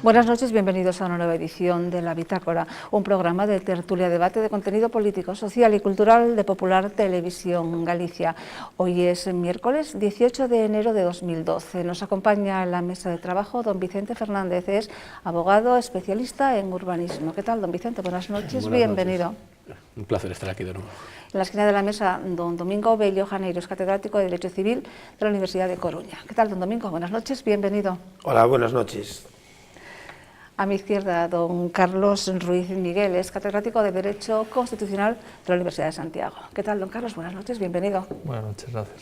Buenas noches, bienvenidos a una nueva edición de La Bitácora, un programa de tertulia debate de contenido político, social y cultural de Popular Televisión Galicia. Hoy es miércoles 18 de enero de 2012. Nos acompaña en la mesa de trabajo don Vicente Fernández, es abogado especialista en urbanismo. ¿Qué tal, don Vicente? Buenas noches, bienvenido. Noches. Un placer estar aquí de nuevo. En la esquina de la mesa, don Domingo Bello Janeiro, es catedrático de Derecho Civil de la Universidad de Coruña. ¿Qué tal, don Domingo? Buenas noches, bienvenido. Hola, buenas noches. A mi izquierda, don Carlos Ruiz Miguel, es catedrático de Derecho Constitucional de la Universidad de Santiago. ¿Qué tal, don Carlos? Buenas noches, bienvenido. Buenas noches, gracias.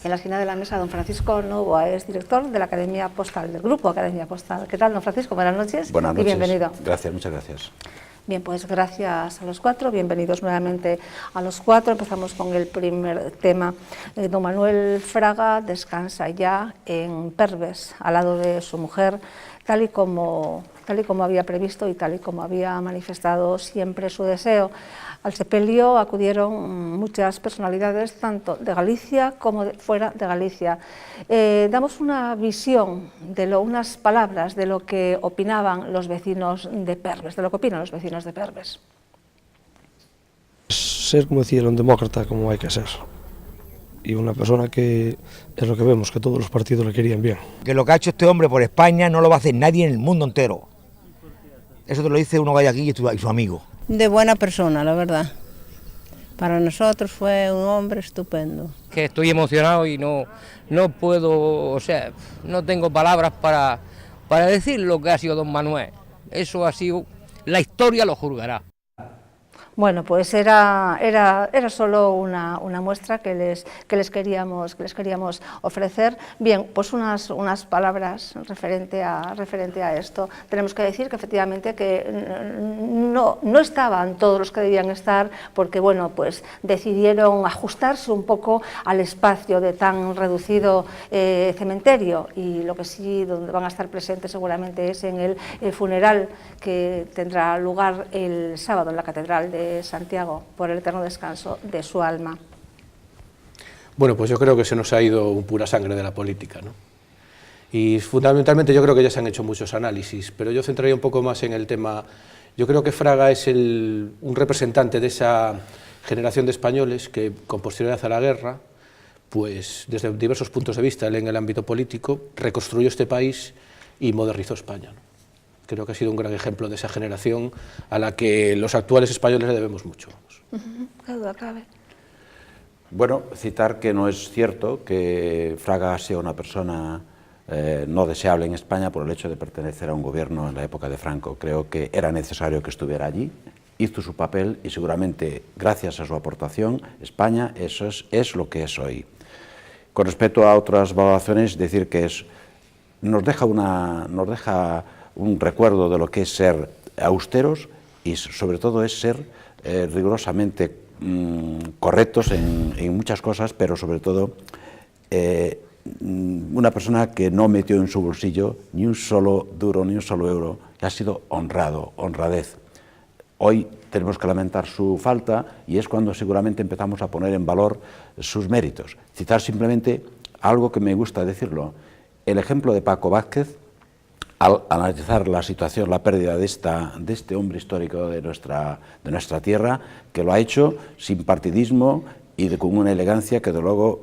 En la esquina de la mesa, don Francisco Novoa, es director de la Academia Postal, del Grupo Academia Postal. ¿Qué tal, don Francisco? Buenas noches. Buenas noches. Y bienvenido. Gracias, muchas gracias. Bien, pues gracias a los cuatro, bienvenidos nuevamente a los cuatro. Empezamos con el primer tema. Don Manuel Fraga descansa ya en Perves, al lado de su mujer, tal y como había previsto y tal y como había manifestado siempre su deseo. Al sepelio acudieron muchas personalidades, tanto de Galicia como de fuera de Galicia. Damos una visión, unas palabras de lo que opinaban los vecinos de Perves, de lo que opinan los vecinos de Perves. Ser, como decía, un demócrata como hay que ser. Y una persona que es lo que vemos, que todos los partidos le querían bien. Que lo que ha hecho este hombre por España no lo va a hacer nadie en el mundo entero. Eso te lo dice uno que hay aquí y su amigo. De buena persona, la verdad. Para nosotros fue un hombre estupendo. Que estoy emocionado y no puedo, o sea, no tengo palabras para decir lo que ha sido don Manuel. Eso ha sido, la historia lo juzgará. Bueno, pues era solo una muestra que les queríamos ofrecer. Bien, pues unas palabras referente a esto. Tenemos que decir que efectivamente que no estaban todos los que debían estar, porque bueno, pues decidieron ajustarse un poco al espacio de tan reducido cementerio, y lo que sí donde van a estar presentes seguramente es en el funeral que tendrá lugar el sábado en la Catedral de Santiago, por el eterno descanso de su alma. Bueno, pues yo creo que se nos ha ido un pura sangre de la política, ¿no? Y fundamentalmente yo creo que ya se han hecho muchos análisis, pero yo centraría un poco más en el tema. Yo creo que Fraga es un representante de esa generación de españoles que, con posterioridad a la guerra, pues desde diversos puntos de vista, él en el ámbito político, reconstruyó este país y modernizó España, ¿no? Creo que ha sido un gran ejemplo de esa generación a la que los actuales españoles le debemos mucho. ¿Qué duda cabe? Bueno, citar que no es cierto que Fraga sea una persona no deseable en España por el hecho de pertenecer a un gobierno en la época de Franco. Creo que era necesario que estuviera allí, hizo su papel y seguramente gracias a su aportación España es lo que es hoy. Con respecto a otras valoraciones, decir que nos deja un recuerdo de lo que es ser austeros y sobre todo es ser rigurosamente correctos en muchas cosas, pero sobre todo una persona que no metió en su bolsillo ni un solo duro, ni un solo euro, que ha sido honrado, honradez. Hoy tenemos que lamentar su falta y es cuando seguramente empezamos a poner en valor sus méritos. Citar simplemente algo que me gusta decirlo, el ejemplo de Paco Vázquez, al analizar la situación, la pérdida de este hombre histórico de nuestra tierra, que lo ha hecho sin partidismo y con una elegancia que de luego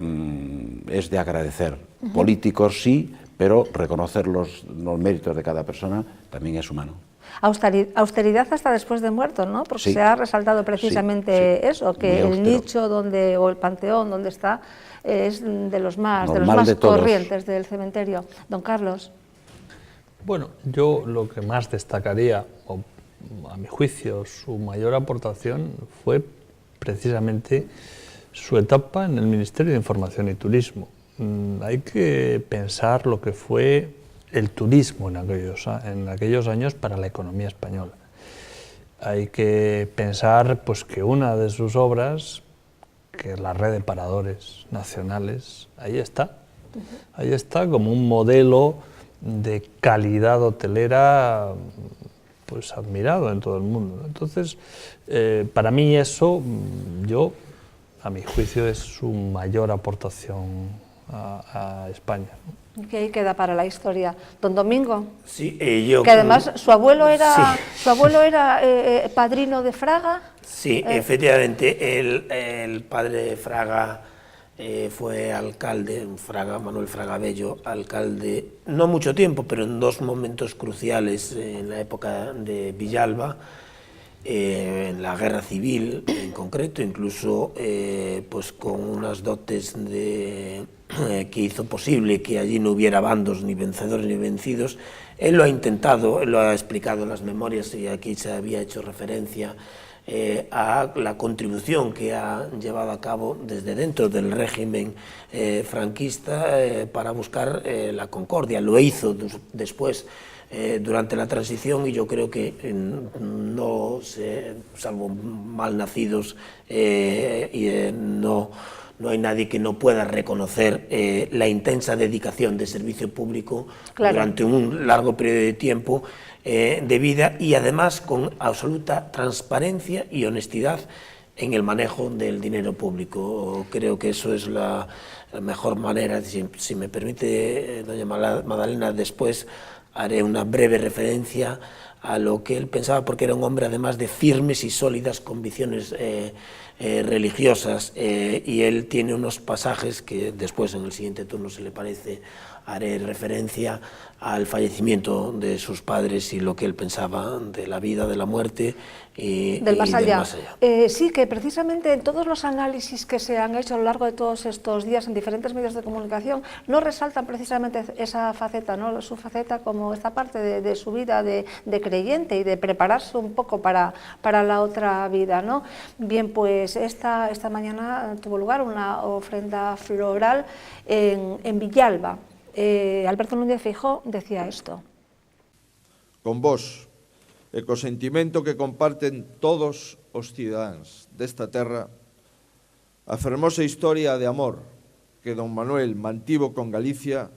es de agradecer. Políticos sí, pero reconocer los méritos de cada persona también es humano. Austeridad hasta después de muerto, ¿no? Porque sí, se ha resaltado precisamente eso, que el nicho o el panteón donde está es de los más corrientes del cementerio. Don Carlos. Bueno, yo lo que más destacaría, a mi juicio, su mayor aportación fue precisamente su etapa en el Ministerio de Información y Turismo. Hay que pensar lo que fue el turismo en aquellos años para la economía española. Hay que pensar pues, que una de sus obras, que es la red de paradores nacionales, ahí está como un modelo de calidad hotelera pues admirado en todo el mundo. Entonces, para mí eso, a mi juicio, es su mayor aportación a España. Que ahí queda para la historia. Don Domingo, Sí, yo... que además su abuelo era, Sí. Padrino de Fraga. Sí, efectivamente, el padre de Fraga fue alcalde, Manuel Fraga Bello, alcalde, no mucho tiempo, pero en dos momentos cruciales en la época de Villalba, en la guerra civil en concreto, incluso pues con unas dotes que hizo posible que allí no hubiera bandos, ni vencedores ni vencidos. Él lo ha intentado, él lo ha explicado en las memorias, y aquí se había hecho referencia a la contribución que ha llevado a cabo desde dentro del régimen franquista para buscar la concordia. Lo hizo después durante la transición, y yo creo que salvo malnacidos, no hay nadie que no pueda reconocer la intensa dedicación de servicio público durante un largo periodo de tiempo de vida, y además con absoluta transparencia y honestidad en el manejo del dinero público. Creo que eso es la mejor manera. Si me permite, doña Madalena, después haré una breve referencia a lo que él pensaba, porque era un hombre además de firmes y sólidas convicciones religiosas, y él tiene unos pasajes que después en el siguiente turno, si le parece, haré referencia al fallecimiento de sus padres y lo que él pensaba de la vida, de la muerte y del más allá. Del más allá. Sí, que precisamente en todos los análisis que se han hecho a lo largo de todos estos días en diferentes medios de comunicación no resaltan precisamente esa faceta, ¿no? Su faceta como esta parte de su vida de creyente y de prepararse un poco para la otra vida, ¿no? Bien, pues esta mañana tuvo lugar una ofrenda floral en Villalba. Alberto Núñez Feijóo decía esto. Con vos, e co sentimento que comparten todos os cidadáns desta terra, a fermosa historia de amor que don Manuel mantivo con Galicia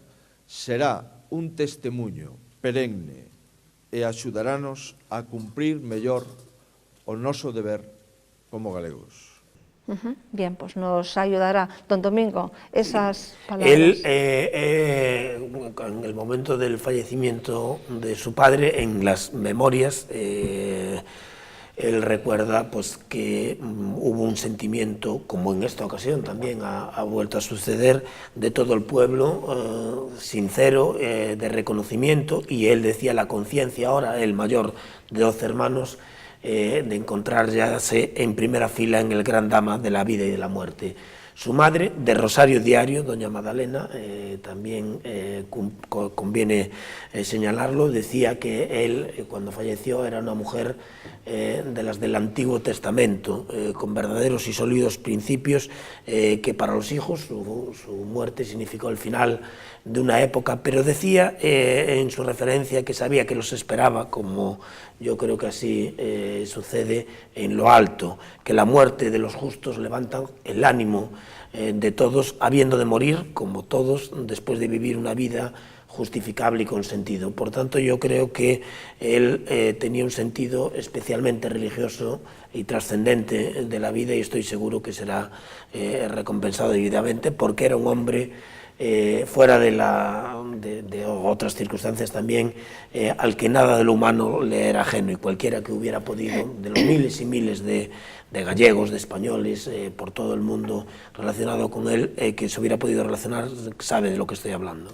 será un testemuño perenne e axudaranos a cumprir mellor o noso deber como galegos. Bien, pues nos ayudará. Don Domingo, esas palabras. Él, en el momento del fallecimiento de su padre, en las memorias, él recuerda pues que hubo un sentimiento, como en esta ocasión también ha vuelto a suceder, de todo el pueblo, sincero, de reconocimiento, y él decía la conciencia ahora, el mayor de 12 hermanos, de encontrarse en primera fila en el gran drama de la vida y de la muerte. Su madre, de Rosario Diario, doña Madalena, también conviene señalarlo, decía que él, cuando falleció, era una mujer de las del Antiguo Testamento, con verdaderos y sólidos principios, que para los hijos su muerte significó el final de una época, pero decía en su referencia que sabía que los esperaba, como yo creo que así sucede en lo alto, que la muerte de los justos levanta el ánimo de todos, habiendo de morir, como todos, después de vivir una vida justificable y con sentido. Por tanto, yo creo que él tenía un sentido especialmente religioso y trascendente de la vida, y estoy seguro que será recompensado debidamente, porque era un hombre fuera de otras circunstancias también, al que nada de lo humano le era ajeno, y cualquiera que hubiera podido, de los miles y miles de gallegos, de españoles, por todo el mundo relacionado con él, que se hubiera podido relacionar, sabe de lo que estoy hablando.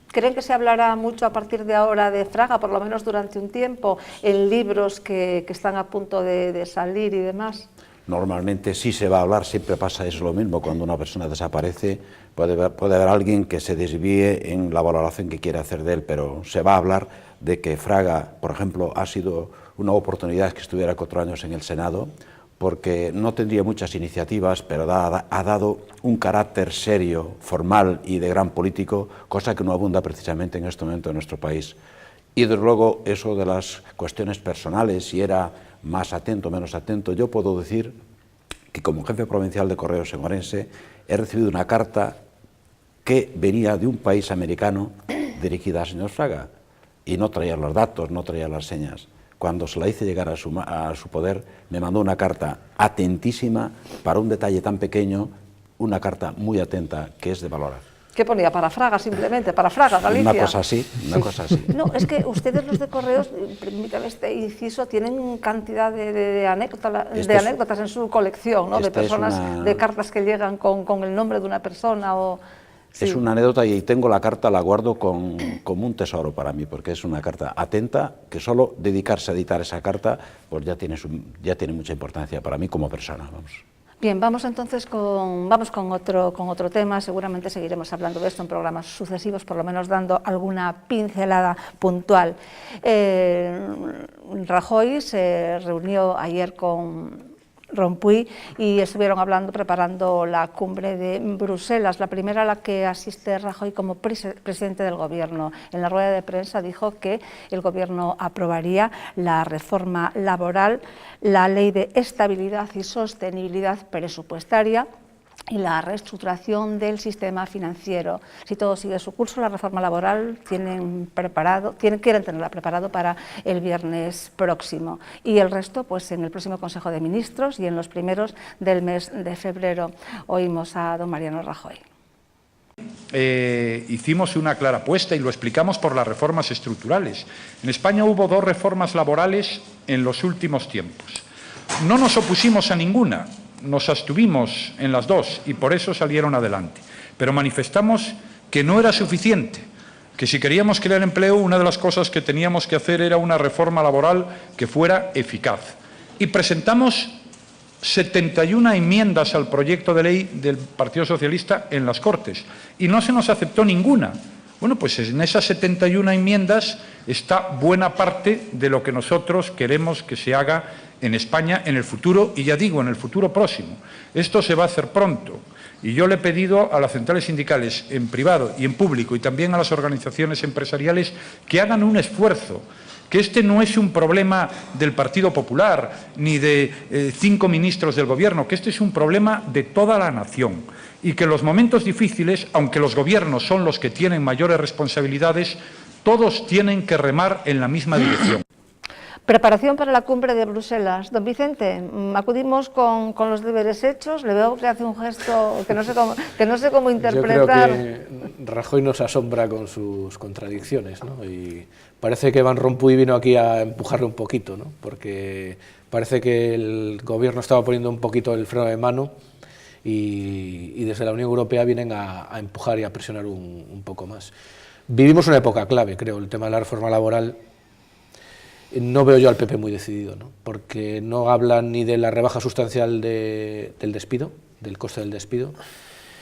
¿Creen que se hablará mucho a partir de ahora de Fraga, por lo menos durante un tiempo, en libros que están a punto de salir y demás? Normalmente sí se va a hablar, siempre pasa eso lo mismo, cuando una persona desaparece puede haber alguien que se desvíe en la valoración que quiere hacer de él, pero se va a hablar de que Fraga, por ejemplo, ha sido una oportunidad que estuviera 4 años en el Senado, porque no tendría muchas iniciativas, pero ha dado un carácter serio, formal y de gran político, cosa que no abunda precisamente en este momento en nuestro país. Y desde luego eso de las cuestiones personales, si era más atento o menos atento, yo puedo decir que como jefe provincial de Correos en Orense he recibido una carta que venía de un país americano dirigida al señor Fraga, y no traía los datos, no traía las señas. Cuando se la hice llegar a su poder, me mandó una carta atentísima para un detalle tan pequeño, una carta muy atenta que es de valorar. ¿Qué ponía? Para Fraga, simplemente, para Fraga, Galicia. Una cosa así, una cosa así. No, es que ustedes los de Correos, permítame este inciso, tienen cantidad de anécdotas en su colección, ¿no? De personas, de cartas que llegan con el nombre de una persona o... Sí. Es una anécdota y tengo la carta, la guardo como un tesoro para mí, porque es una carta atenta, que solo dedicarse a editar esa carta pues ya tiene mucha importancia para mí como persona, vamos. Bien, vamos entonces con otro tema. Seguramente seguiremos hablando de esto en programas sucesivos, por lo menos dando alguna pincelada puntual. Rajoy se reunió ayer con Rompuy y estuvieron preparando la cumbre de Bruselas, la primera a la que asiste Rajoy como presidente del Gobierno. En la rueda de prensa dijo que el Gobierno aprobaría la reforma laboral, la ley de estabilidad y sostenibilidad presupuestaria y la reestructuración del sistema financiero. Si todo sigue su curso, la reforma laboral quieren tenerla preparado para el viernes próximo. Y el resto, pues en el próximo Consejo de Ministros y en los primeros del mes de febrero. Oímos a don Mariano Rajoy. Hicimos una clara apuesta y lo explicamos por las reformas estructurales. En España hubo 2 reformas laborales en los últimos tiempos. No nos opusimos a ninguna. Nos abstuvimos en las 2 y por eso salieron adelante. Pero manifestamos que no era suficiente, que si queríamos crear empleo, una de las cosas que teníamos que hacer era una reforma laboral que fuera eficaz. Y presentamos 71 enmiendas al proyecto de ley del Partido Socialista en las Cortes y no se nos aceptó ninguna. Bueno, pues en esas 71 enmiendas está buena parte de lo que nosotros queremos que se haga en España en el futuro, y ya digo, en el futuro próximo. Esto se va a hacer pronto. Y yo le he pedido a las centrales sindicales, en privado y en público, y también a las organizaciones empresariales, que hagan un esfuerzo, que este no es un problema del Partido Popular, ni de 5 ministros del Gobierno, que este es un problema de toda la nación. Y que en los momentos difíciles, aunque los gobiernos son los que tienen mayores responsabilidades, todos tienen que remar en la misma dirección. Preparación para la cumbre de Bruselas. Don Vicente, acudimos con los deberes hechos. Le veo que hace un gesto que no sé cómo interpretar. Yo creo que Rajoy nos asombra con sus contradicciones, ¿no? Y parece que Van Rompuy vino aquí a empujarle un poquito, ¿no? Porque parece que el Gobierno estaba poniendo un poquito el freno de mano y desde la Unión Europea vienen a empujar y a presionar un poco más. Vivimos una época clave, creo, el tema de la reforma laboral. No veo yo al PP muy decidido, ¿no? Porque no hablan ni de la rebaja sustancial del despido, del coste del despido.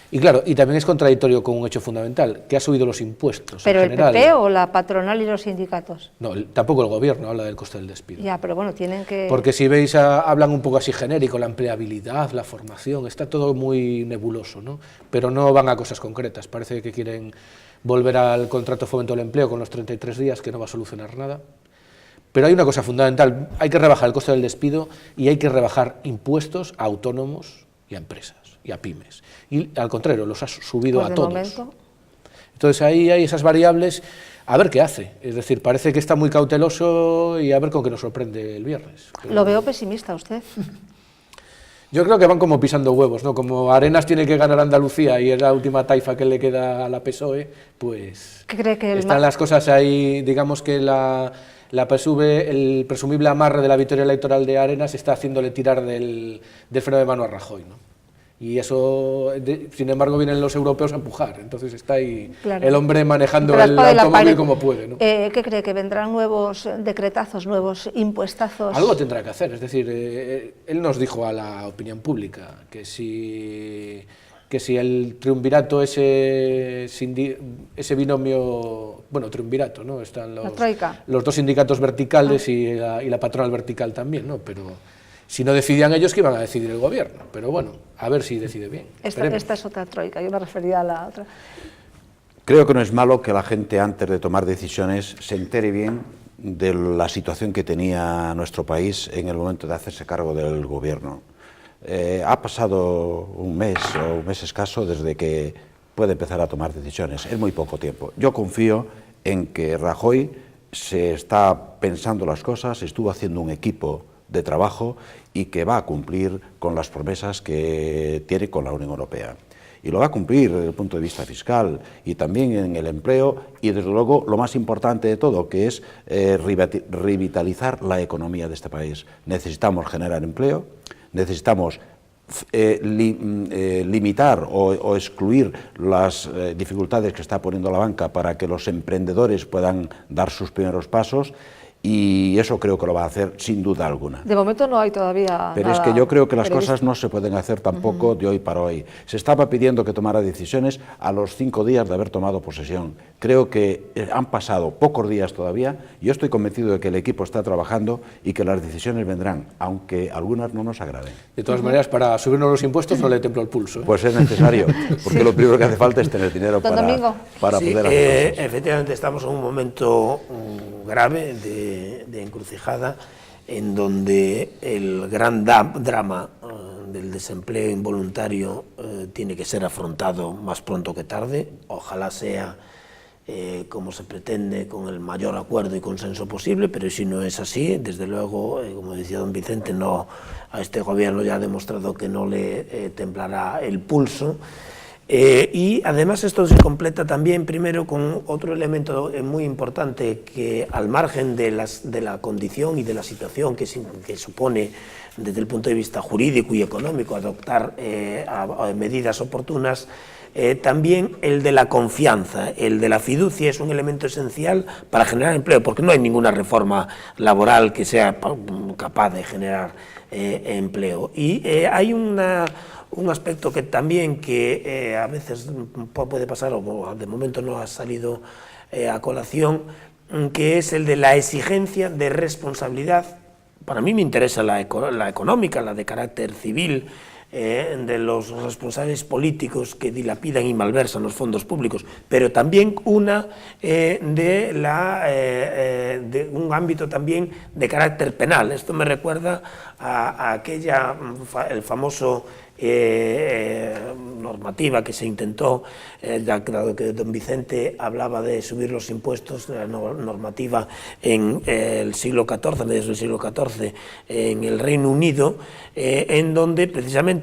Y claro, y también es contradictorio con un hecho fundamental, que ha subido los impuestos. ¿Pero en general, el PP o la patronal y los sindicatos? No, tampoco el Gobierno habla del coste del despido. Ya, pero bueno, tienen que... Porque si veis, hablan un poco así genérico, la empleabilidad, la formación, está todo muy nebuloso, ¿no? Pero no van a cosas concretas. Parece que quieren volver al contrato de fomento del empleo con los 33 días, que no va a solucionar nada. Pero hay una cosa fundamental, hay que rebajar el coste del despido y hay que rebajar impuestos a autónomos y a empresas y a pymes. Y al contrario, los ha subido a todos. Momento. Entonces ahí hay esas variables, a ver qué hace. Es decir, parece que está muy cauteloso y a ver con qué nos sorprende el viernes. Pero... Lo veo pesimista usted. Yo creo que van como pisando huevos, ¿no? Como Arenas tiene que ganar Andalucía y es la última taifa que le queda a la PSOE, pues ¿qué cree que están las cosas ahí, digamos que el presumible amarre de la victoria electoral de Arenas está haciéndole tirar del freno de mano a Rajoy, ¿no? Y eso, sin embargo, vienen los europeos a empujar, entonces está ahí claro. El hombre manejando el automóvil como puede, ¿no? ¿Qué cree? ¿Que vendrán nuevos decretazos, nuevos impuestazos? Algo tendrá que hacer, es decir, él nos dijo a la opinión pública que si el triunvirato, ese binomio, bueno, triunvirato, ¿no? Están los 2 sindicatos verticales y la patronal vertical también, ¿no? Pero si no decidían ellos, ¿qué iban a decidir el Gobierno? Pero bueno, a ver si decide bien. Esta es otra troika, yo me refería a la otra. Creo que no es malo que la gente, antes de tomar decisiones, se entere bien de la situación que tenía nuestro país en el momento de hacerse cargo del Gobierno. Ha pasado un mes o un mes escaso desde que puede empezar a tomar decisiones. Es muy poco tiempo. Yo confío en que Rajoy se está pensando las cosas, estuvo haciendo un equipo de trabajo y que va a cumplir con las promesas que tiene con la Unión Europea. y lo va a cumplir desde el punto de vista fiscal y también en el empleo y desde luego lo más importante de todo, que es revitalizar la economía de este país. Necesitamos generar empleo, necesitamos limitar o excluir las dificultades que está poniendo la banca para que los emprendedores puedan dar sus primeros pasos, y eso creo que lo va a hacer sin duda alguna. De momento no hay todavía Pero nada es que yo creo que las previsto. cosas no se pueden hacer tampoco de hoy para hoy. Se estaba pidiendo que tomara decisiones a los 5 días de haber tomado posesión. Creo que han pasado pocos días todavía. Yo estoy convencido de que el equipo está trabajando y que las decisiones vendrán, aunque algunas no nos agraden. De todas maneras, para subirnos los impuestos no le templo el pulso, ¿eh? Pues es necesario, porque lo primero que hace falta es tener dinero Don para Domingo. poder hacer cosas. Efectivamente, estamos en un momento grave de encrucijada, en donde el gran drama del desempleo involuntario tiene que ser afrontado más pronto que tarde. Ojalá sea como se pretende, con el mayor acuerdo y consenso posible, pero si no es así, desde luego, como decía don Vicente, no, a este gobierno ya ha demostrado que no le temblará el pulso. Y además esto se completa también primero con otro elemento muy importante, que al margen de la condición y de la situación que supone desde el punto de vista jurídico y económico adoptar medidas oportunas, también el de la confianza, el de la fiducia es un elemento esencial para generar empleo, porque no hay ninguna reforma laboral que sea capaz de generar empleo. Y hay un aspecto que también a veces puede pasar, o de momento no ha salido a colación, que es el de la exigencia de responsabilidad. Para mí me interesa la económica, la de carácter civil, de los responsables políticos que dilapidan y malversan los fondos públicos, pero también una de un ámbito también de carácter penal. Esto me recuerda a el famoso normativa que se intentó, dado que don Vicente hablaba de subir los impuestos, la normativa en el siglo XIV, desde el siglo XIV, en el Reino Unido, en donde precisamente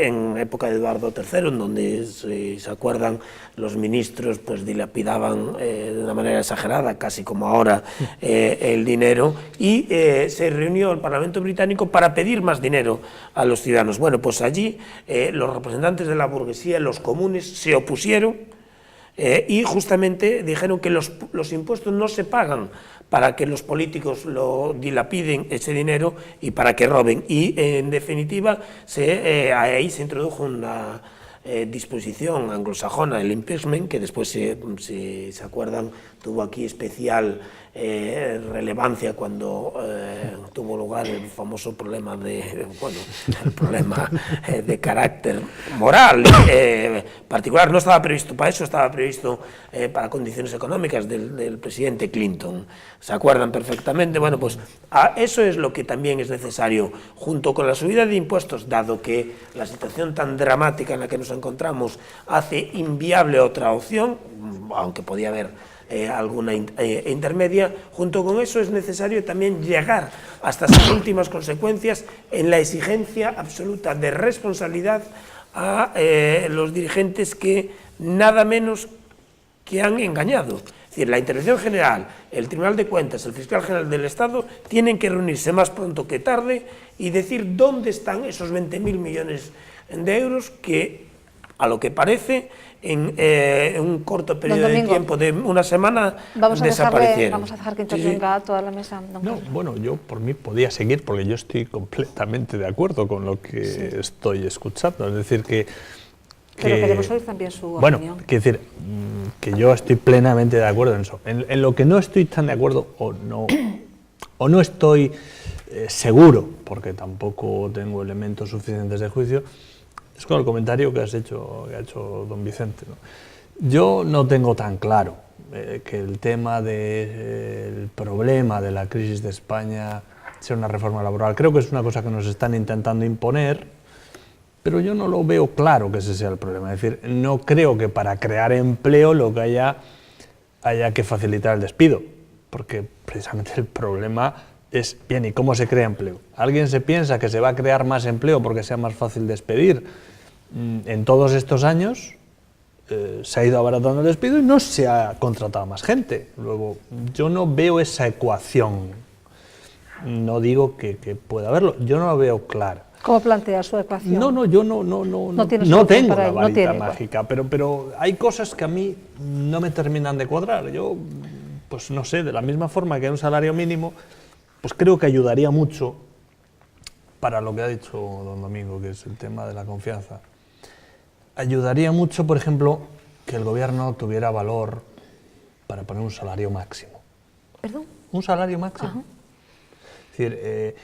en época de Eduardo III, en donde, si se acuerdan, los ministros pues dilapidaban de una manera exagerada, casi como ahora, el dinero, y se reunió el Parlamento británico para pedir más dinero a los ciudadanos. Bueno, pues allí los representantes de la burguesía, los comunes, se opusieron y justamente dijeron que los impuestos no se pagan para que los políticos lo dilapiden ese dinero y para que roben. Y en definitiva ahí se introdujo una disposición anglosajona, el impeachment, que después, si se acuerdan, tuvo aquí especial relevancia cuando tuvo lugar el famoso problema el problema de carácter moral particular. No estaba previsto para eso, estaba previsto para condiciones económicas del presidente Clinton. ¿Se acuerdan perfectamente? Bueno, pues eso es lo que también es necesario, junto con la subida de impuestos, dado que la situación tan dramática en la que nos encontramos hace inviable otra opción, aunque podía haber alguna intermedia. Junto con eso es necesario también llegar hasta sus últimas consecuencias en la exigencia absoluta de responsabilidad a los dirigentes que nada menos que han engañado. Es decir, la Intervención General, el Tribunal de Cuentas, el Fiscal General del Estado tienen que reunirse más pronto que tarde y decir dónde están esos 20.000 millones de euros que, a lo que parece, en un corto periodo de tiempo de una semana desaparecieron. Vamos a dejar que intervenga toda la mesa. No, bueno, yo por mí podía seguir porque yo estoy completamente de acuerdo con lo que estoy escuchando. Es decir, pero queremos oír también su opinión. Quiero decir que yo estoy plenamente de acuerdo en eso. En lo que no estoy tan de acuerdo o no estoy seguro, porque tampoco tengo elementos suficientes de juicio, es con el comentario que ha hecho don Vicente, ¿no? Yo no tengo tan claro que el tema del problema de la crisis de España sea una reforma laboral. Creo que es una cosa que nos están intentando imponer, pero yo no lo veo claro que ese sea el problema. Es decir, no creo que para crear empleo lo que haya que facilitar el despido, porque precisamente el problema es, bien, ¿y cómo se crea empleo? ¿Alguien se piensa que se va a crear más empleo porque sea más fácil despedir? en todos estos años se ha ido abaratando el despido y no se ha contratado más gente. Luego, yo no veo esa ecuación, no digo que pueda haberlo, yo no la veo clara. ¿Cómo plantea su ecuación? No, yo no tengo la varita mágica, pues. pero hay cosas que a mí no me terminan de cuadrar. Yo, pues no sé, de la misma forma que hay un salario mínimo, pues creo que ayudaría mucho para lo que ha dicho don Domingo, que es el tema de la confianza. Ayudaría mucho, por ejemplo, que el gobierno tuviera valor para poner un salario máximo. ¿Perdón? Un salario máximo. Ajá. Es decir,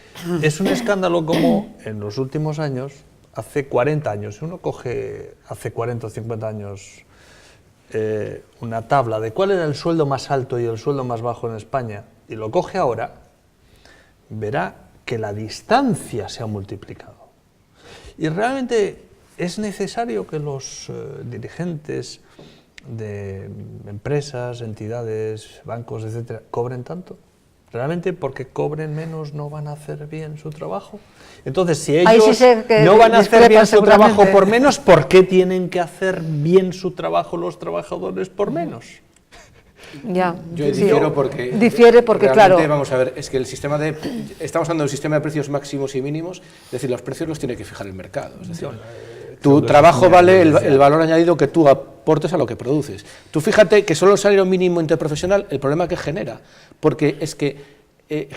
es un escándalo como en los últimos años, hace 40 años, si uno coge hace 40 o 50 años una tabla de cuál era el sueldo más alto y el sueldo más bajo en España, y lo coge ahora, verá que la distancia se ha multiplicado. Y realmente es necesario que los dirigentes de empresas, entidades, bancos, etcétera, cobren tanto. ¿Realmente porque cobren menos no van a hacer bien su trabajo? Entonces, si ellos no van a hacer bien su trabajo por menos, ¿por qué tienen que hacer bien su trabajo los trabajadores por menos? Ya. Yo difiero porque... Difiere porque, claro... Vamos a ver, es que el sistema de... Estamos hablando del sistema de precios máximos y mínimos, es decir, los precios los tiene que fijar el mercado. Es decir, tu trabajo vale el valor añadido que tú aportes a lo que produces. Tú fíjate que solo el salario mínimo interprofesional, el problema que genera, porque es que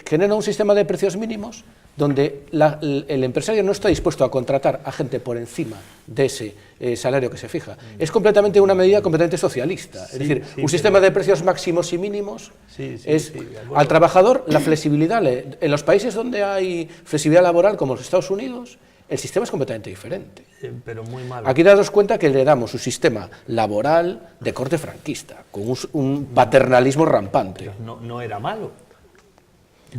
genera un sistema de precios mínimos donde el empresario no está dispuesto a contratar a gente por encima de ese salario que se fija. Es completamente una medida completamente socialista. Es decir, un sistema de precios máximos y mínimos es al trabajador la flexibilidad. En los países donde hay flexibilidad laboral, como los Estados Unidos, el sistema es completamente diferente. Pero muy malo. Aquí daros cuenta que le damos un sistema laboral de corte franquista, con un paternalismo rampante. Pero no era malo.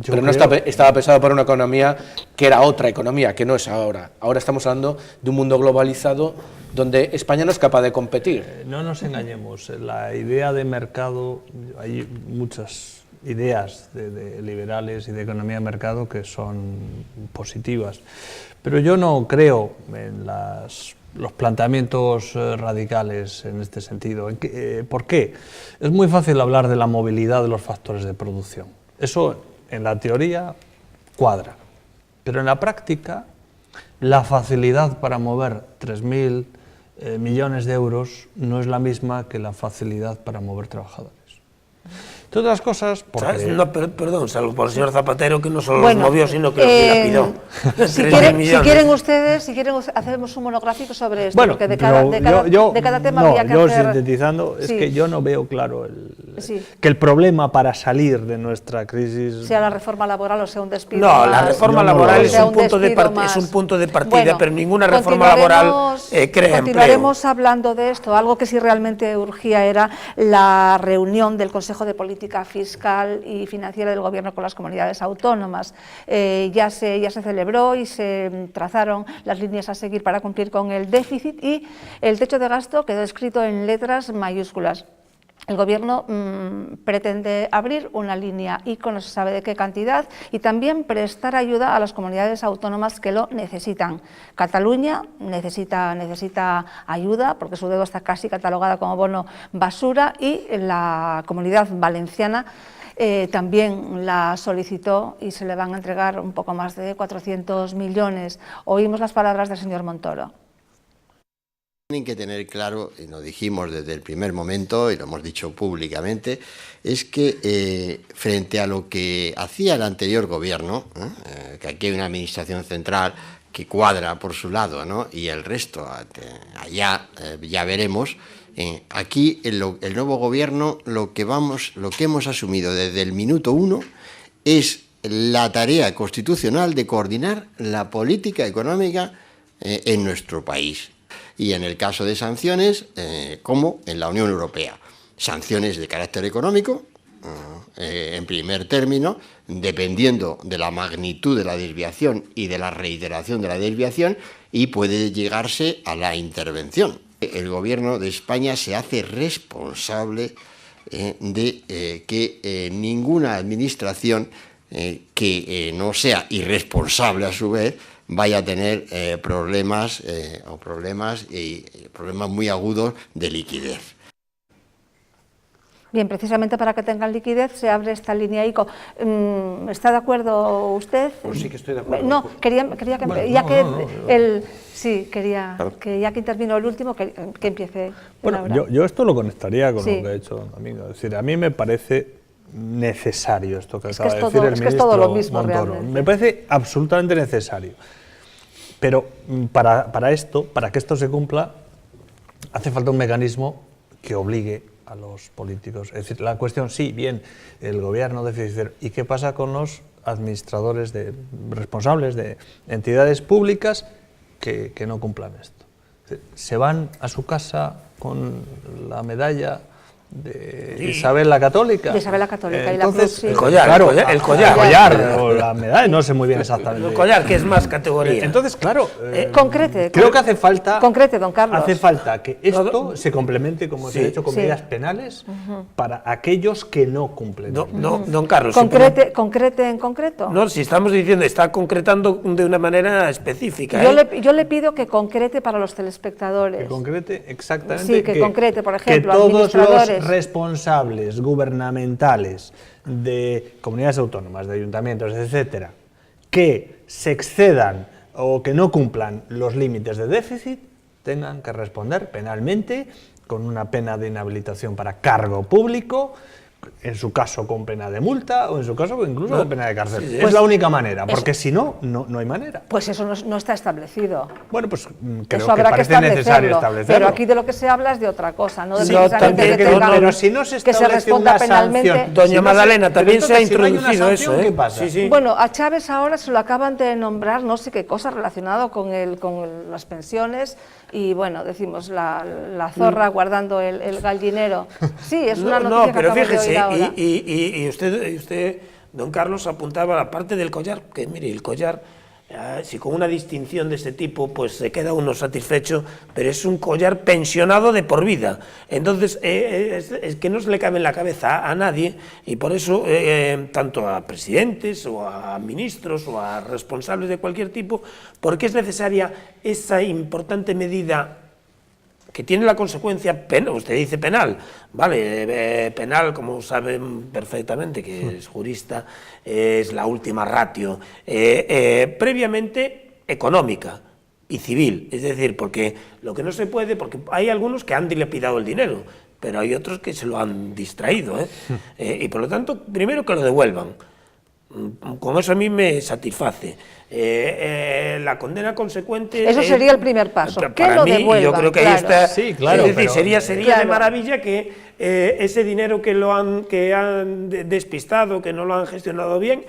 Pero no estaba pensado para una economía que era otra economía, que no es ahora. Ahora estamos hablando de un mundo globalizado donde España no es capaz de competir. No nos engañemos, la idea de mercado, hay muchas ideas de liberales y de economía de mercado que son positivas, pero yo no creo en los planteamientos radicales en este sentido. ¿Por qué? Es muy fácil hablar de la movilidad de los factores de producción. Eso en la teoría cuadra, pero en la práctica la facilidad para mover 3.000 millones de euros no es la misma que la facilidad para mover trabajadores. Entre otras cosas, porque... No, perdón, salvo por el señor Zapatero, que no solo los movió, sino que los dilapidó. Si quieren ustedes, hacemos un monográfico sobre esto, porque de cada tema había que hacer... Sintetizando, es que yo no veo claro que el problema para salir de nuestra crisis... Sea la reforma laboral o sea un despido. No, la reforma laboral es un punto de partida, bueno, pero ninguna reforma laboral crea empleo. Continuaremos hablando de esto. Algo que sí realmente urgía era la reunión del Consejo de Política Fiscal y Financiera del Gobierno con las comunidades autónomas. Ya se celebró y se trazaron las líneas a seguir para cumplir con el déficit, y el techo de gasto quedó escrito en letras mayúsculas. El Gobierno pretende abrir una línea ICO, no se sabe de qué cantidad, y también prestar ayuda a las comunidades autónomas que lo necesitan. Cataluña necesita ayuda porque su deuda está casi catalogada como bono basura, y la Comunidad Valenciana también la solicitó y se le van a entregar un poco más de 400 millones. Oímos las palabras del señor Montoro. Tienen que tener claro, y lo dijimos desde el primer momento y lo hemos dicho públicamente, es que frente a lo que hacía el anterior gobierno, que aquí hay una administración central que cuadra por su lado, ¿no?, y el resto allá ya veremos. Aquí el nuevo gobierno lo que hemos asumido desde el minuto uno es la tarea constitucional de coordinar la política económica en nuestro país. Y en el caso de sanciones, como en la Unión Europea. Sanciones de carácter económico, en primer término, dependiendo de la magnitud de la desviación y de la reiteración de la desviación, y puede llegarse a la intervención. El Gobierno de España se hace responsable de que ninguna administración que no sea irresponsable a su vez vaya a tener problemas muy agudos de liquidez. Bien, precisamente para que tengan liquidez se abre esta línea ICO. ¿Está de acuerdo usted? Pues sí que estoy de acuerdo. No, quería que, bueno, ya no, que no, no. quería que ya que intervino el último, que empiece. Bueno, yo esto lo conectaría con Sí. lo que ha hecho un amigo. Es decir, a mí me parece necesario esto que Es que acaba es de decir todo- el es que es ministro todo lo mismo, Montoro. realmente. Me parece absolutamente necesario. Pero para que esto se cumpla, hace falta un mecanismo que obligue a los políticos. Es decir, la cuestión, sí, bien, el gobierno deficitario. ¿Y qué pasa con los administradores responsables de entidades públicas que no cumplan esto? ¿Se van a su casa con la medalla de Isabel la Católica? De Isabel la Católica y la Entonces, cruz, sí. El collar, claro, el collar. o la medalla, no sé muy bien exactamente. El collar, que es más categoría. Entonces, claro, Concrete. creo que hace falta... Concrete, don Carlos. Hace falta que esto se complemente, como se ha hecho, con Sí. medidas penales para aquellos que no cumplen. Don Carlos. Concrete en concreto. No, si estamos diciendo, está concretando de una manera específica. Yo le pido que concrete para los telespectadores. Que concrete exactamente. Sí, que concrete, por ejemplo, que todos los administradores. responsables gubernamentales de comunidades autónomas, de ayuntamientos, etcétera, que se excedan o que no cumplan los límites de déficit, tengan que responder penalmente con una pena de inhabilitación para cargo público, en su caso con pena de multa o en su caso incluso con pena de cárcel. Sí, es la única manera, porque si no, no hay manera. Pues eso no está establecido. Bueno, pues creo Eso que habrá parece necesario establecerlo. Pero aquí de lo que se habla es de otra cosa, no de No, precisamente también que, que tengan- pero si no se que se establece responda una penalmente. sanción. Doña Si no Magdalena, pero también se ha entonces, si no hay una introducido sanción, eso, ¿eh? ¿qué pasa? Sí, sí. Bueno, a Chávez ahora se lo acaban de nombrar, no sé qué cosa relacionado con las pensiones y bueno, decimos la zorra guardando el gallinero. Sí, es una noticia que pero acabo de fíjese, oír ahora. y usted, don Carlos, apuntaba la parte del collar, que mire, el collar, si con una distinción de este tipo, pues se queda uno satisfecho, pero es un collar pensionado de por vida. Entonces, es que no se le cabe en la cabeza a nadie, y por eso, tanto a presidentes, o a ministros, o a responsables de cualquier tipo, porque es necesaria esa importante medida que tiene la consecuencia penal, usted dice penal, vale, penal, como saben perfectamente, que es jurista, es la última ratio, previamente económica y civil, es decir, porque lo que no se puede, porque hay algunos que han dilapidado el dinero, pero hay otros que se lo han distraído, y por lo tanto, primero que lo devuelvan. Con eso a mí me satisface. La condena consecuente... Eso sería el primer paso, que para lo mí, devuelvan, yo creo que ahí claro. está... Sí, claro, es decir, pero- sería Claro. de maravilla que ese dinero que han despistado, que no lo han gestionado bien,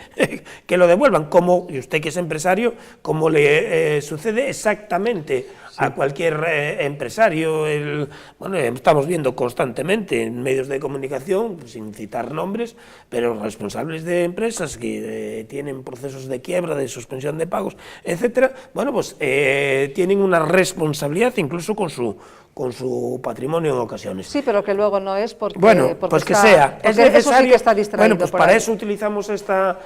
que lo devuelvan, como, y usted que es empresario, como le sucede exactamente a cualquier empresario. Bueno, estamos viendo constantemente en medios de comunicación, sin citar nombres, pero responsables de empresas que tienen procesos de quiebra, de suspensión de pagos, etcétera, bueno, pues tienen una responsabilidad incluso con su patrimonio en ocasiones. Sí, pero que luego no es porque... Bueno, porque pues que está- sea. porque Es necesario. Eso sí que está distraído Bueno, pues por para ahí. eso utilizamos esta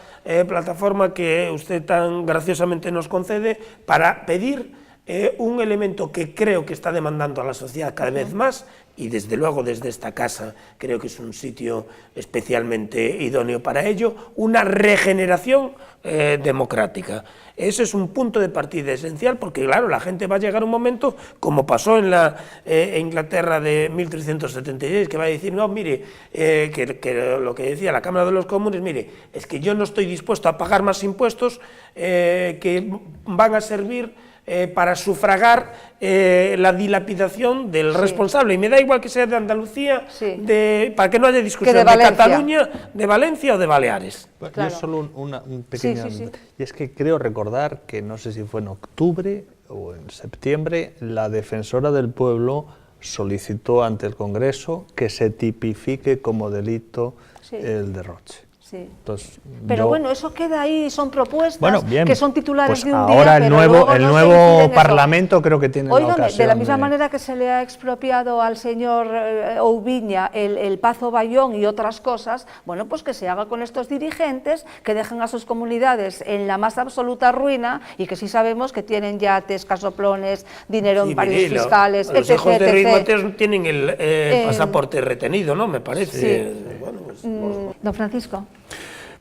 plataforma que usted tan graciosamente nos concede, para pedir un elemento que creo que está demandando a la sociedad cada vez más, y desde luego desde esta casa creo que es un sitio especialmente idóneo para ello, una regeneración democrática. Ese es un punto de partida esencial, porque claro, la gente va a llegar un momento, como pasó en la Inglaterra de 1376, que va a decir, no, mire, que lo que decía la Cámara de los Comunes, mire, es que yo no estoy dispuesto a pagar más impuestos que van a servir para sufragar la dilapidación del responsable, y me da igual que sea de Andalucía, para que no haya discusión, Que de Valencia. Cataluña, de Valencia o de Baleares. Bueno, Claro. yo solo un pequeño... Sí, sí, sí. Y es que creo recordar que no sé si fue en octubre o en septiembre, la defensora del pueblo solicitó ante el Congreso que se tipifique como delito el derroche. Sí. Entonces, pero bueno, eso queda ahí, son propuestas que son titulares pues de un ahora día, el nuevo Parlamento creo que tiene la ocasión de la misma manera que se le ha expropiado al señor Oubiña el Pazo Bayón y otras cosas, bueno, pues que se haga con estos dirigentes, que dejen a sus comunidades en la más absoluta ruina y que sí sabemos que tienen yates, casoplones, dinero en paraísos fiscales, los hijos de Ruiz Mateos tienen el pasaporte retenido, ¿no? Me parece. Sí. Bueno, pues, don Francisco.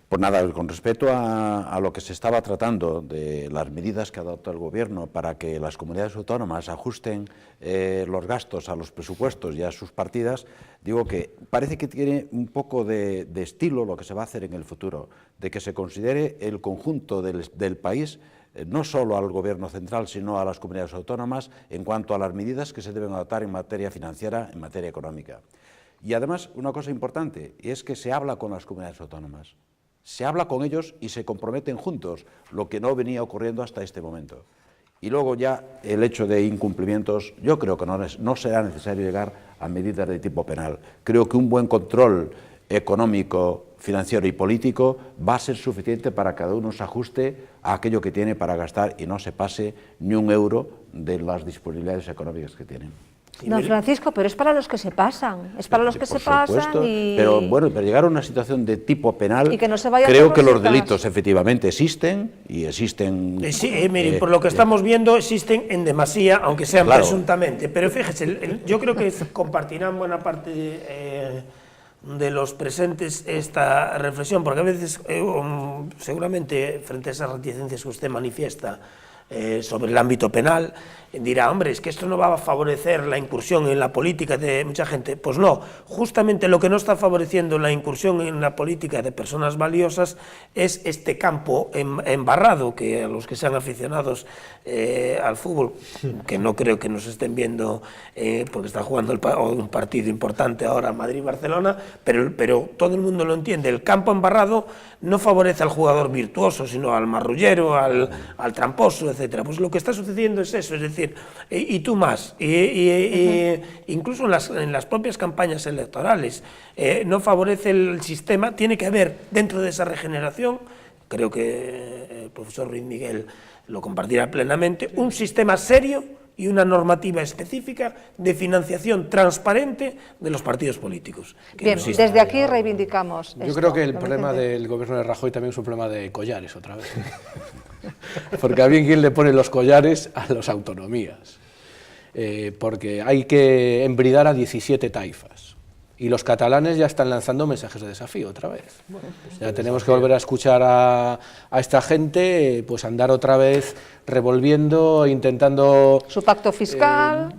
Pues nada, con respecto a lo que se estaba tratando de las medidas que adopta el Gobierno para que las comunidades autónomas ajusten los gastos a los presupuestos y a sus partidas, digo que parece que tiene un poco de estilo lo que se va a hacer en el futuro, de que se considere el conjunto del país, no solo al Gobierno central, sino a las comunidades autónomas, en cuanto a las medidas que se deben adoptar en materia financiera, en materia económica. Y además, una cosa importante, y es que se habla con las comunidades autónomas. Se habla con ellos y se comprometen juntos, lo que no venía ocurriendo hasta este momento. Y luego ya el hecho de incumplimientos, yo creo que no será necesario llegar a medidas de tipo penal. Creo que un buen control económico, financiero y político va a ser suficiente para que cada uno se ajuste a aquello que tiene para gastar y no se pase ni un euro de las disponibilidades económicas que tienen. Don Francisco, pero es para los que se pasan, es para los que se pasan y... Pero bueno, pero llegar a una situación de tipo penal, y que no se vaya creo que los delitos efectivamente existen y existen... Sí, mire, por lo que estamos viendo existen en demasía, aunque sean presuntamente, pero fíjese, yo creo que compartirán buena parte de los presentes esta reflexión, porque a veces seguramente frente a esas reticencias que usted manifiesta sobre el ámbito penal, dirá, hombre, es que esto no va a favorecer la incursión en la política de mucha gente. Pues no, justamente lo que no está favoreciendo la incursión en la política de personas valiosas es este campo embarrado, que a los que sean aficionados al fútbol, que no creo que nos estén viendo porque está jugando un partido importante ahora, Madrid-Barcelona, pero todo el mundo lo entiende, el campo embarrado no favorece al jugador virtuoso, sino al marrullero, al tramposo, etcétera. Pues lo que está sucediendo es eso, es decir, y tú más, incluso en las propias campañas electorales, no favorece el sistema. Tiene que haber dentro de esa regeneración, creo que el profesor Ruiz Miguel lo compartirá plenamente, un sistema serio y una normativa específica de financiación transparente de los partidos políticos. Bien, desde aquí reivindicamos Yo creo que el problema del gobierno de Rajoy también es un problema de collares otra vez. Porque a bien quién le pone los collares a las autonomías, porque hay que embridar a 17 taifas y los catalanes ya están lanzando mensajes de desafío otra vez. Bueno, pues ya tenemos que volver a escuchar a esta gente, pues andar otra vez revolviendo, intentando su pacto fiscal,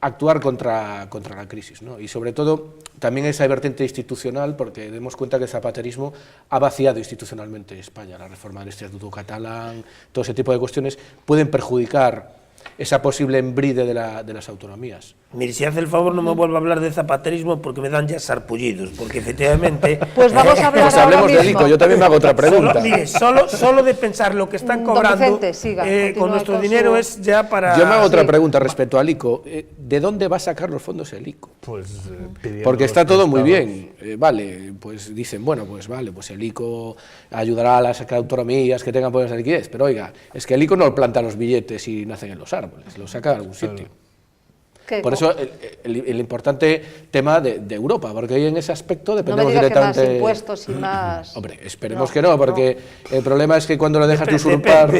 actuar contra la crisis, ¿no? Y sobre todo también esa vertiente institucional, porque demos cuenta que el zapaterismo ha vaciado institucionalmente España. La reforma del Estatuto catalán, todo ese tipo de cuestiones pueden perjudicar esa posible embride de las autonomías. Mire, si hace el favor no me vuelva a hablar de zapaterismo porque me dan ya sarpullidos, porque efectivamente... Pues vamos a hablar pues hablemos de ICO, yo también me hago otra pregunta. Solo de pensar lo que están cobrando con nuestro dinero es ya para... Yo me hago otra pregunta respecto al ICO. ¿De dónde va a sacar los fondos el ICO? Pues porque está todo muy bien. Vale, pues dicen, bueno, pues vale, pues el ICO ayudará a las autonomías que tengan poderes de liquidez, pero oiga, es que el ICO no planta los billetes y nacen en los árboles, lo saca de algún sitio. Por eso el importante tema de Europa, porque ahí en ese aspecto dependemos directamente... No me diga que más impuestos y más... Hombre, esperemos que no, porque el problema es que cuando lo dejas de usurpar...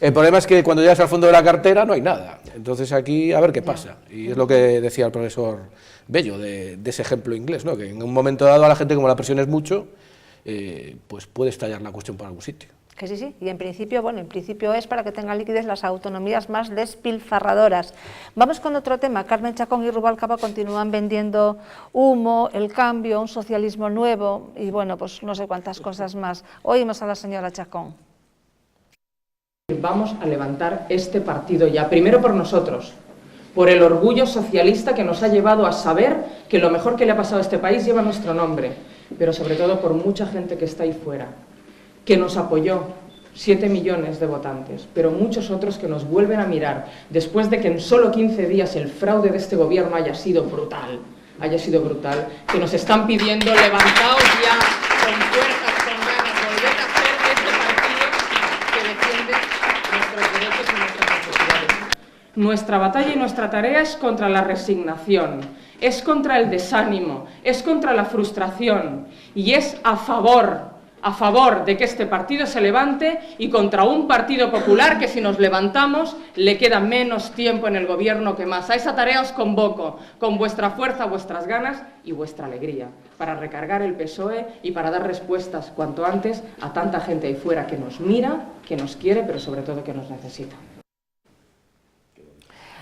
El problema es que cuando llegas al fondo de la cartera no hay nada. Entonces aquí a ver qué pasa. Y es lo que decía el profesor Bello de ese ejemplo inglés, ¿no? Que en un momento dado a la gente, como la presión es mucho, pues puede estallar la cuestión por algún sitio. Que sí, y en principio, bueno, en principio es para que tengan liquidez las autonomías más despilfarradoras. Vamos con otro tema. Carmen Chacón y Rubalcaba continúan vendiendo humo, el cambio, un socialismo nuevo y, bueno, pues no sé cuántas cosas más. Oímos a la señora Chacón. Vamos a levantar este partido ya, primero por nosotros, por el orgullo socialista que nos ha llevado a saber que lo mejor que le ha pasado a este país lleva nuestro nombre, pero sobre todo por mucha gente que está ahí fuera, que nos apoyó, 7 millones de votantes, pero muchos otros que nos vuelven a mirar después de que en solo 15 días el fraude de este gobierno haya sido brutal, que nos están pidiendo levantaos ya con fuerzas, con Nuestra batalla y nuestra tarea es contra la resignación, es contra el desánimo, es contra la frustración y es a favor de que este partido se levante y contra un Partido Popular que si nos levantamos le queda menos tiempo en el gobierno que más. A esa tarea os convoco, con vuestra fuerza, vuestras ganas y vuestra alegría, para recargar el PSOE y para dar respuestas cuanto antes a tanta gente ahí fuera que nos mira, que nos quiere, pero sobre todo que nos necesita.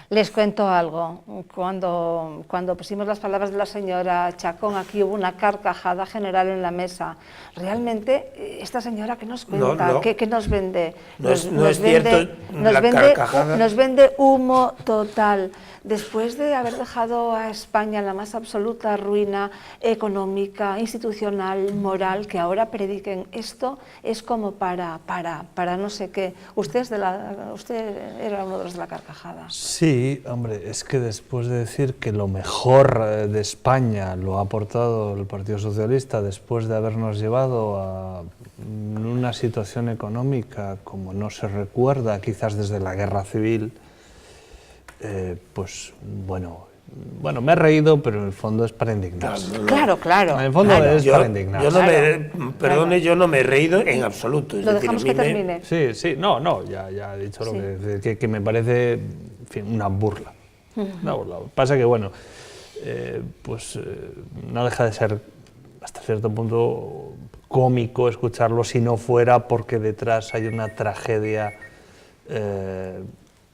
Les cuento algo. Cuando pusimos las palabras de la señora Chacón, aquí hubo una carcajada general en la mesa. Realmente, esta señora, ¿qué nos cuenta? No. ¿Qué nos vende? No es cierto la carcajada. Nos vende humo total. Después de haber dejado a España en la más absoluta ruina económica, institucional, moral, que ahora prediquen esto, es como para no sé qué. Usted era uno de los de la carcajada. Sí, hombre, es que después de decir que lo mejor de España lo ha aportado el Partido Socialista, después de habernos llevado a una situación económica como no se recuerda, quizás desde la Guerra Civil, pues bueno, me he reído, pero en el fondo es para indignarse. Claro. En el fondo es para indignarse. Yo no me he reído en absoluto. Lo dejamos que termine. Sí, no, ya he dicho lo que me parece, en fin, una burla. Una burla. Pasa que, bueno, no deja de ser hasta cierto punto cómico escucharlo si no fuera porque detrás hay una tragedia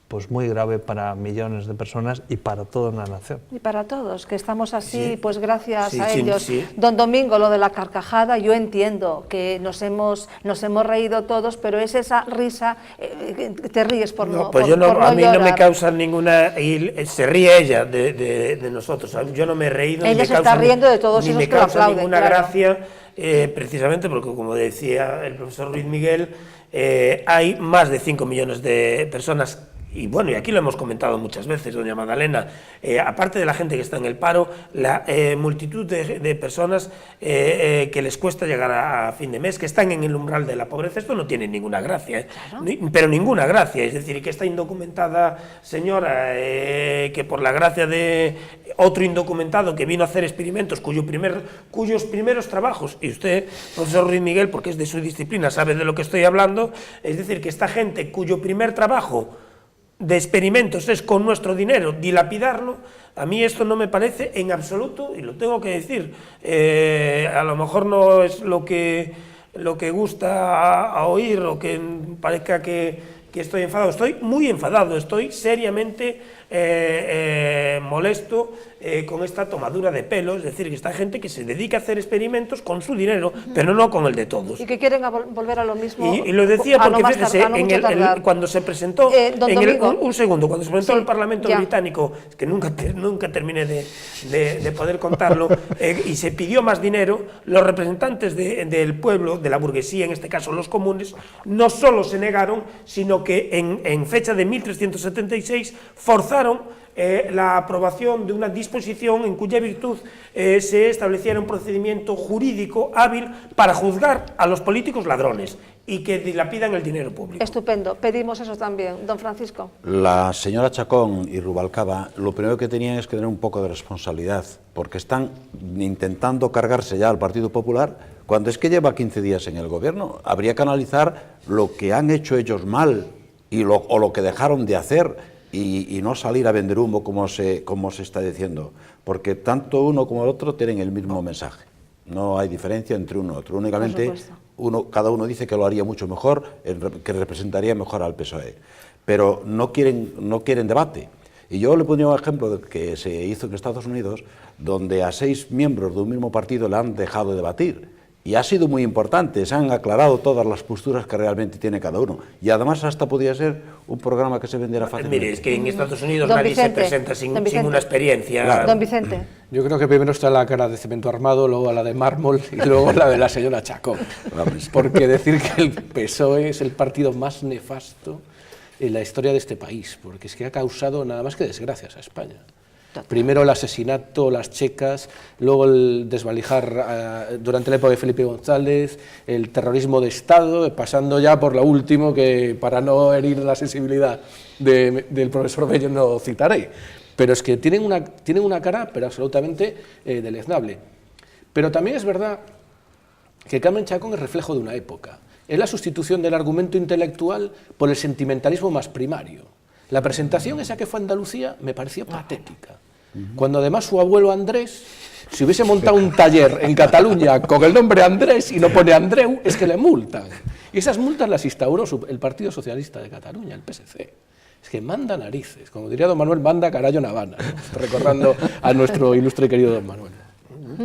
pues muy grave para millones de personas y para toda una nación. Y para todos, que estamos así, pues gracias a sí, ellos. sí. Don Domingo, lo de la carcajada, yo entiendo que nos hemos reído todos, pero es esa risa, te ríes por no pues a mí no me causa ninguna... Y se ríe ella de nosotros, yo no me he reído. Ella se está riendo de todos esos que lo aplauden. Ni me causa ninguna gracia, precisamente porque, como decía el profesor Ruiz Miguel, hay más de 5 millones de personas. Y bueno, y aquí lo hemos comentado muchas veces, doña Magdalena, aparte de la gente que está en el paro, la multitud de personas que les cuesta llegar a fin de mes, que están en el umbral de la pobreza, esto no tiene ninguna gracia, claro. Pero ninguna gracia, es decir, que esta indocumentada señora, que por la gracia de otro indocumentado que vino a hacer experimentos, cuyos primeros trabajos, y usted, profesor Ruiz Miguel, porque es de su disciplina, sabe de lo que estoy hablando, es decir, que esta gente cuyo primer trabajo de experimentos es con nuestro dinero dilapidarlo, a mí esto no me parece en absoluto, y lo tengo que decir, a lo mejor no es lo que gusta a oír o que parezca que estoy enfadado, estoy muy enfadado, estoy seriamente molesto con esta tomadura de pelo, es decir, que esta gente que se dedica a hacer experimentos con su dinero, pero no con el de todos. Y que quieren volver a lo mismo. Y lo decía porque, fíjese, cuando se presentó, cuando se presentó en el Parlamento británico, que nunca terminé de poder contarlo, y se pidió más dinero, los representantes del pueblo, de la burguesía, en este caso los comunes, no solo se negaron, sino que en fecha de 1376 forzaron la aprobación de una disposición en cuya virtud se estableciera un procedimiento jurídico hábil para juzgar a los políticos ladrones y que dilapidan el dinero público. Estupendo, pedimos eso también. Don Francisco. La señora Chacón y Rubalcaba lo primero que tenían es que tener un poco de responsabilidad, porque están intentando cargarse ya al Partido Popular cuando es que lleva 15 días en el gobierno. Habría que analizar lo que han hecho ellos mal o lo que dejaron de hacer, y no salir a vender humo como se está diciendo, porque tanto uno como el otro tienen el mismo mensaje. No hay diferencia entre uno y otro, únicamente cada uno dice que lo haría mucho mejor, que representaría mejor al PSOE, pero no quieren debate. Y yo le ponía un ejemplo que se hizo en Estados Unidos, donde a 6 miembros de un mismo partido le han dejado de debatir. Y ha sido muy importante, se han aclarado todas las posturas que realmente tiene cada uno. Y además hasta podía ser un programa que se vendiera fácilmente. Mire, es que en Estados Unidos nadie se presenta sin una experiencia. Claro. Don Vicente. Yo creo que primero está la cara de cemento armado, luego la de mármol y luego la de la señora Chacón. Porque decir que el PSOE es el partido más nefasto en la historia de este país, porque es que ha causado nada más que desgracias a España. Primero el asesinato, las checas, luego el desvalijar durante la época de Felipe González, el terrorismo de Estado, pasando ya por lo último, que para no herir la sensibilidad del profesor Bello no citaré. Pero es que tienen una cara pero absolutamente deleznable. Pero también es verdad que Carmen Chacón es reflejo de una época. Es la sustitución del argumento intelectual por el sentimentalismo más primario. La presentación esa que fue a Andalucía me pareció patética. Cuando además su abuelo Andrés, si hubiese montado un taller en Cataluña con el nombre Andrés y no pone Andreu, es que le multan. Y esas multas las instauró el Partido Socialista de Cataluña, el PSC. Es que manda narices, como diría don Manuel, manda carallo Navana, ¿no? Recordando a nuestro ilustre y querido don Manuel.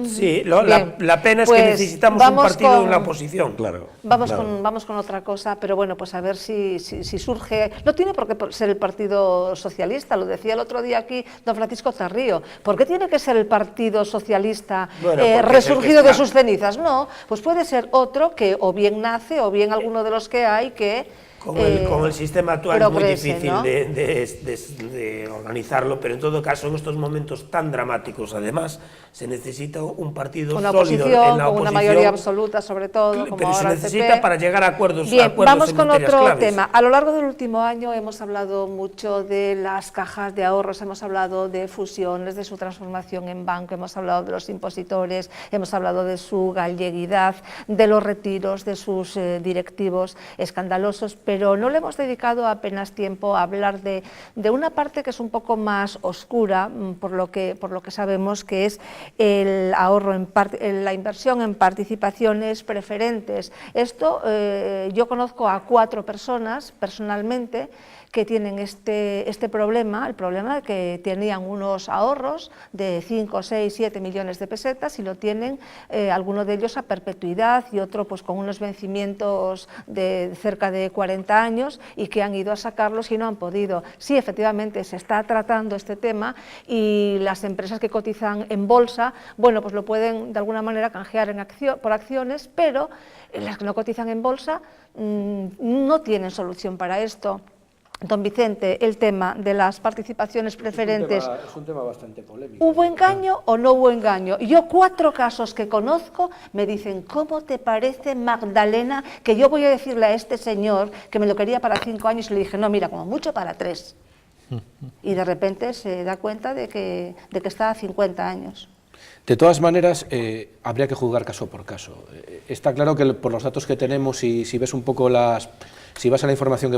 Sí, la pena es que necesitamos un partido en la oposición. Claro. Vamos con otra cosa, pero bueno, pues a ver si surge... No tiene por qué ser el Partido Socialista, lo decía el otro día aquí don Francisco Tarrío. ¿Por qué tiene que ser el Partido Socialista resurgido de sus cenizas? No, pues puede ser otro que o bien nace o bien alguno de los que hay que... Con el sistema actual es muy difícil, ¿no?, de organizarlo, pero en todo caso, en estos momentos tan dramáticos, además, se necesita un partido una sólido oposición, en la oposición. Con una mayoría absoluta, sobre todo, como pero ahora se necesita PP. para llegar a acuerdos. Bien, vamos en con materias otro claves. tema. A lo largo del último año hemos hablado mucho de las cajas de ahorros, hemos hablado de fusiones, de su transformación en banco, hemos hablado de los impositores, hemos hablado de su galleguidad, de los retiros de sus directivos escandalosos, pero no le hemos dedicado apenas tiempo a hablar de una parte que es un poco más oscura, por lo que sabemos, que es el ahorro, la inversión en participaciones preferentes. Esto, yo conozco a 4 personas personalmente que tienen este problema, el problema de que tenían unos ahorros de 5, 6, 7 millones de pesetas y lo tienen, alguno de ellos a perpetuidad y otro pues con unos vencimientos de cerca de 40 años y que han ido a sacarlos y no han podido. Sí, efectivamente, se está tratando este tema y las empresas que cotizan en bolsa, bueno, pues lo pueden de alguna manera canjear por acciones, pero las que no cotizan en bolsa no tienen solución para esto. Don Vicente, el tema de las participaciones preferentes. Es un tema bastante polémico. ¿Hubo engaño o no hubo engaño? Yo 4 casos que conozco me dicen, ¿cómo te parece, Magdalena, que yo voy a decirle a este señor que me lo quería para 5 años y le dije, no, mira, como mucho para 3. Y de repente se da cuenta de que está a 50 años. De todas maneras, habría que juzgar caso por caso. Está claro que por los datos que tenemos y si ves un poco si vas a la información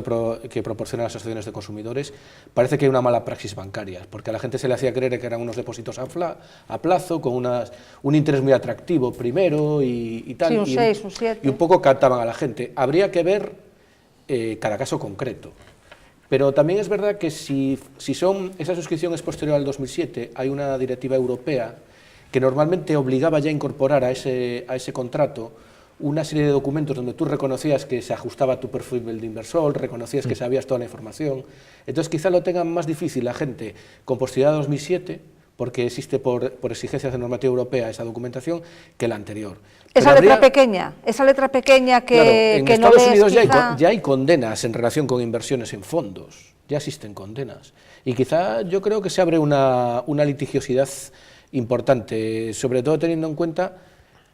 que proporcionan las asociaciones de consumidores, parece que hay una mala praxis bancaria, porque a la gente se le hacía creer que eran unos depósitos a plazo, con un interés muy atractivo primero y tal, sí, un 6, un 7. Y un poco captaban a la gente. Habría que ver cada caso concreto. Pero también es verdad que si esa suscripción es posterior al 2007, hay una directiva europea que normalmente obligaba ya a incorporar a ese contrato una serie de documentos donde tú reconocías que se ajustaba a tu perfil de inversor, reconocías que sabías toda la información. Entonces quizá lo tengan más difícil la gente con posterioridad a 2007, porque existe por exigencias de normativa europea esa documentación, que la anterior. Esa letra pequeña que claro, en no Estados ves, Unidos ya hay condenas en relación con inversiones en fondos, ya existen condenas. Y quizá yo creo que se abre una litigiosidad importante, sobre todo teniendo en cuenta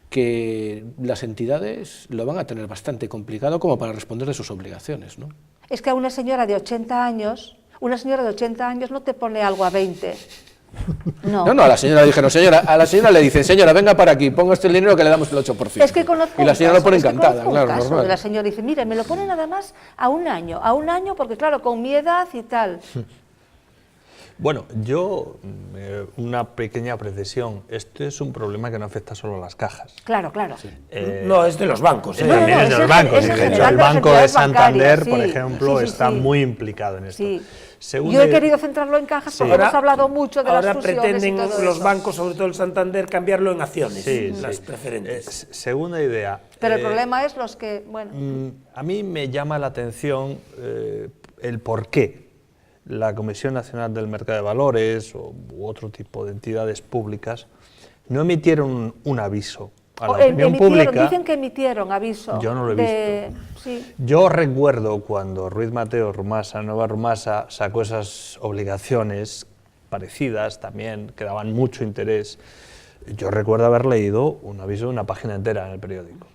que las entidades lo van a tener bastante complicado como para responder de sus obligaciones, ¿no? Es que a una señora de 80 años no te pone algo a 20. No, a la señora dijeron, a la señora le dicen, señora, venga para aquí, ponga este el dinero que le damos el 8%. Es que conozco y la señora lo pone encantada, claro, normal. La señora dice, mire, me lo pone nada más a un año porque claro, con mi edad y tal. Bueno, una pequeña precisión, esto es un problema que no afecta solo a las cajas. Claro. Sí. No, es de los bancos. También es de los bancos. De hecho, el Banco de Santander, por ejemplo, está muy implicado en esto. Sí. Yo he querido centrarlo en cajas porque hemos hablado mucho de las fusiones. Ahora pretenden y todo los bancos, sobre todo el Santander, cambiarlo en acciones, las preferentes. Segunda idea. Pero el problema es los que, a mí me llama la atención el por qué la Comisión Nacional del Mercado de Valores u otro tipo de entidades públicas no emitieron un aviso a la opinión pública. Dicen que emitieron aviso. Yo no lo he visto. Sí. Yo recuerdo cuando Ruiz Mateo Rumasa, Nueva Rumasa, sacó esas obligaciones parecidas también, que daban mucho interés. Yo recuerdo haber leído un aviso de una página entera en el periódico,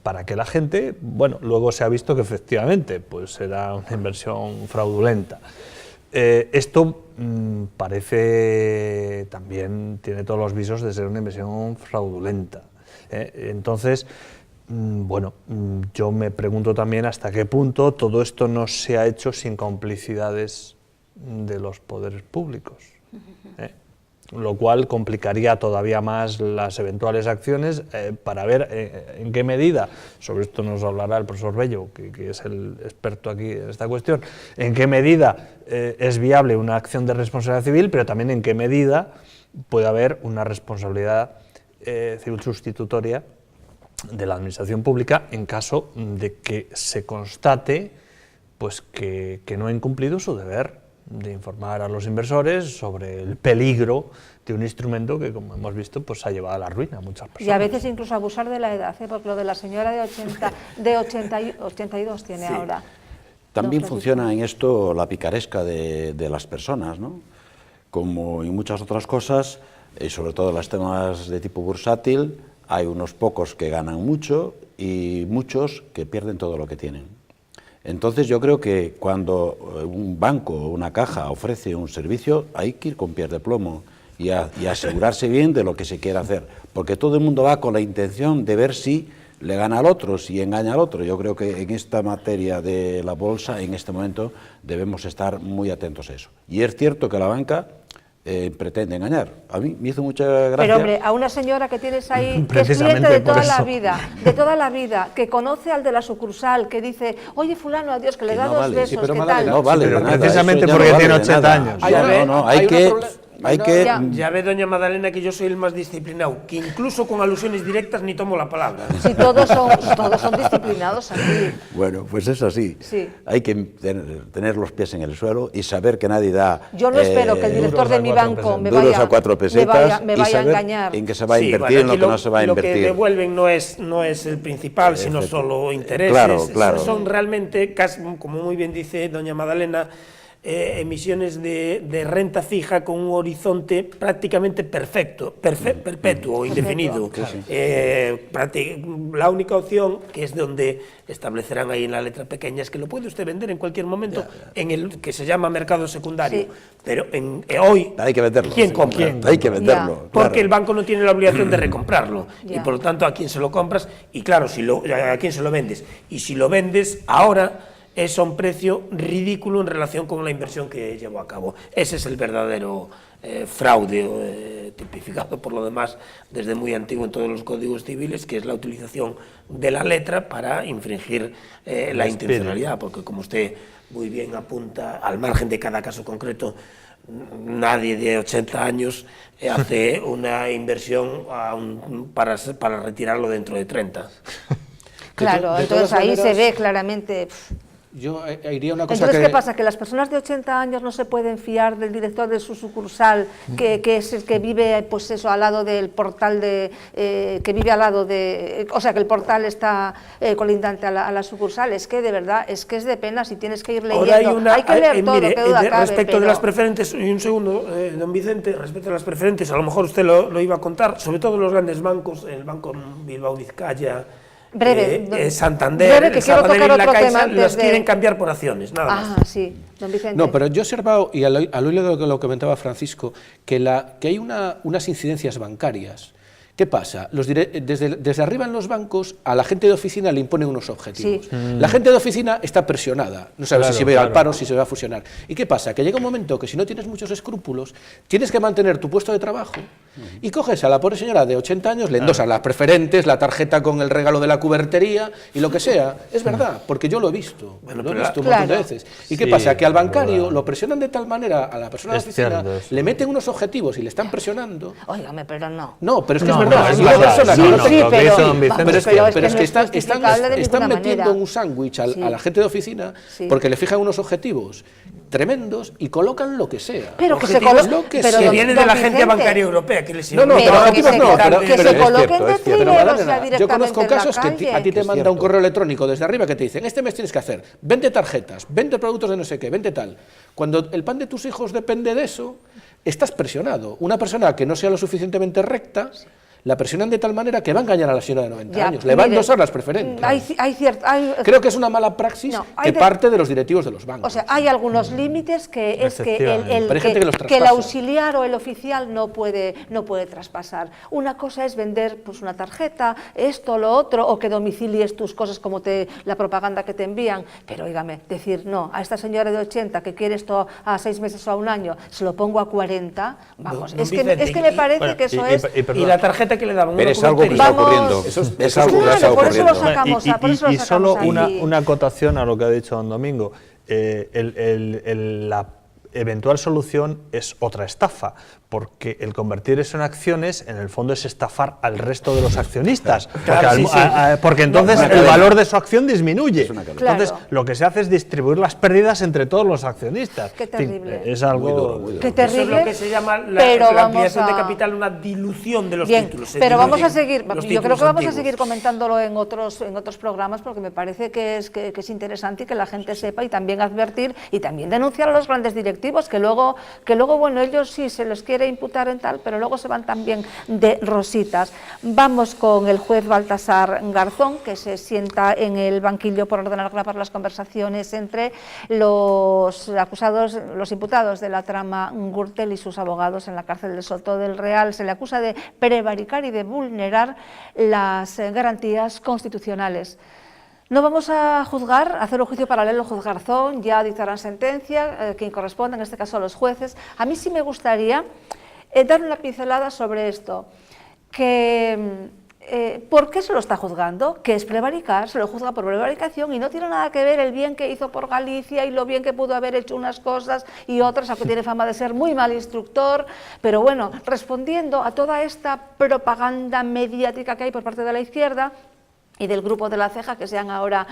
para que la gente, bueno, luego se ha visto que efectivamente pues era una inversión fraudulenta. Esto parece también, tiene todos los visos de ser una inversión fraudulenta. Entonces, bueno, yo me pregunto también hasta qué punto todo esto no se ha hecho sin complicidades de los poderes públicos, lo cual complicaría todavía más las eventuales acciones para ver en qué medida, sobre esto nos hablará el profesor Bello, que es el experto aquí en esta cuestión, en qué medida es viable una acción de responsabilidad civil, pero también en qué medida puede haber una responsabilidad civil sustitutoria de la administración pública en caso de que se constate pues, que no ha incumplido su deber de informar a los inversores sobre el peligro de un instrumento que, como hemos visto, pues ha llevado a la ruina a muchas personas. Y a veces incluso abusar de la edad, porque lo de la señora de 82 tiene ahora. También funciona en esto la picaresca de las personas, ¿no? Como en muchas otras cosas, y sobre todo en los temas de tipo bursátil, hay unos pocos que ganan mucho y muchos que pierden todo lo que tienen. Entonces yo creo que cuando un banco o una caja ofrece un servicio, hay que ir con pies de plomo y asegurarse bien de lo que se quiere hacer, porque todo el mundo va con la intención de ver si le gana al otro, si engaña al otro. Yo creo que en esta materia de la bolsa, en este momento, debemos estar muy atentos a eso. Y es cierto que la banca pretende engañar. A mí me hizo mucha gracia. Pero hombre, a una señora que tienes ahí, que es cliente de toda la vida, que conoce al de la sucursal, que dice, oye fulano, adiós, que le da dos besos, ¿qué tal? No vale de nada, precisamente eso porque no vale tiene de 80 nada. años. Hay que Ya ve, doña Madalena, que yo soy el más disciplinado, que incluso con alusiones directas ni tomo la palabra. Sí, todos son disciplinados aquí. Bueno, pues es así. Sí. Hay que tener los pies en el suelo y saber que nadie da... Yo no espero que el director de mi banco me duros vaya a 4 pesetas me y vaya a saber engañar. en qué se va a invertir, en lo que no se va a invertir. Lo que devuelven no es el principal, sino solo intereses. Claro. Son realmente, como muy bien dice doña Madalena, emisiones de renta fija con un horizonte prácticamente perpetuo o indefinido. La única opción, que es donde establecerán ahí en la letra pequeña, es que lo puede usted vender en cualquier momento en el que se llama mercado secundario. Sí. Pero hoy, hay que venderlo. ¿Quién compra? Hay que venderlo. Porque el banco no tiene la obligación de recomprarlo. Y por lo tanto, ¿a quién se lo compras? Y claro, ¿a quién se lo vendes? Y si lo vendes ahora, es a un precio ridículo en relación con la inversión que llevó a cabo. Ese es el verdadero fraude, tipificado por lo demás desde muy antiguo en todos los códigos civiles, que es la utilización de la letra para infringir la intencionalidad, porque como usted muy bien apunta, al margen de cada caso concreto, nadie de 80 años hace una inversión para retirarlo dentro de 30. Claro, entonces ahí se ve claramente... Yo iría una cosa. Entonces, ¿qué pasa? Que las personas de 80 años no se pueden fiar del director de su sucursal, que es el que vive, pues eso, al lado del portal que vive al lado de, o sea, que el portal está colindante a la sucursal. Es que de verdad, es que es de pena si tienes que ir leyendo. Hay que leer todo, mire, qué duda cabe. Respecto de las preferentes, y un segundo, don Vicente, respecto a las preferentes, a lo mejor usted lo iba a contar, sobre todo los grandes bancos, el Banco Bilbao Vizcaya, Santander, que quiero tocar y la otro Caixa, tema los quieren cambiar por acciones, nada más. Sí, don Vicente. No, pero yo he observado, y al hilo de lo que comentaba Francisco, que hay unas incidencias bancarias. ¿Qué pasa? Desde arriba en los bancos a la gente de oficina le imponen unos objetivos. Sí. La gente de oficina está presionada, no sabe si se va a ir al paro, si se va a fusionar. ¿Y qué pasa? Que llega un momento que si no tienes muchos escrúpulos, tienes que mantener tu puesto de trabajo y coges a la pobre señora de 80 años, le endosan las preferentes, la tarjeta con el regalo de la cubertería y lo que sea. Es verdad, porque yo lo he visto, un montón de veces. ¿Y qué pasa? Que al bancario lo presionan de tal manera, a la persona de la oficina, le meten unos objetivos y le están presionando. Óigame, pero no. No, pero es que no, es verdad. Es que están metiendo un sándwich a la gente de oficina porque le fijan unos objetivos tremendos y colocan lo que sea. Pero que que viene de la agencia bancaria europea, que les pero se coloquen de trineros ya directamente. Yo conozco casos que a ti te manda un correo electrónico desde arriba que te dicen, este mes tienes que hacer, vende tarjetas, vende productos de no sé qué, vende tal. Cuando el pan de tus hijos depende de eso, estás presionado. Una persona que no sea lo suficientemente recta, la presionan de tal manera que va a engañar a la señora de 90 años, le va a endosar las preferentes. Creo que es una mala praxis que parte de los directivos de los bancos. O sea, hay algunos límites que es que el auxiliar o el oficial no puede traspasar. Una cosa es vender pues una tarjeta, esto, lo otro, o que domicilies tus cosas como la propaganda que te envían, pero oígame, decir no, a esta señora de 80 que quiere esto a 6 meses o a un año, se lo pongo a 40, vamos, es que me parece que eso es... Y la tarjeta que le daban, pero es algo que está ocurriendo. Es algo que está ocurriendo. Y solo una acotación a lo que ha dicho don Domingo. La eventual solución es otra estafa, porque el convertir eso en acciones, en el fondo, es estafar al resto de los accionistas, porque entonces el valor de su acción disminuye. Entonces, lo que se hace es distribuir las pérdidas entre todos los accionistas. Qué terrible. Es algo... Qué terrible. Eso es lo que se llama la ampliación de capital, una dilución de los títulos. Pero vamos a seguir, yo creo que vamos a seguir comentándolo en otros programas, porque me parece que es interesante y que la gente sepa, y también advertir y también denunciar a los grandes directivos, que luego bueno, ellos sí se les quiere imputar en tal, pero luego se van también de rositas. Vamos con el juez Baltasar Garzón, que se sienta en el banquillo por ordenar grabar las conversaciones entre los imputados de la trama Gürtel y sus abogados en la cárcel de Soto del Real. Se le acusa de prevaricar y de vulnerar las garantías constitucionales. No vamos a juzgar, a hacer un juicio paralelo al juez Garzón, ya dictarán sentencia, quien corresponde, en este caso a los jueces. A mí sí me gustaría dar una pincelada sobre esto, ¿por qué se lo está juzgando? ¿Qué es prevaricar? Se lo juzga por prevaricación y no tiene nada que ver el bien que hizo por Galicia y lo bien que pudo haber hecho unas cosas y otras, aunque tiene fama de ser muy mal instructor, pero bueno, respondiendo a toda esta propaganda mediática que hay por parte de la izquierda y del grupo de La Ceja, que se han ahora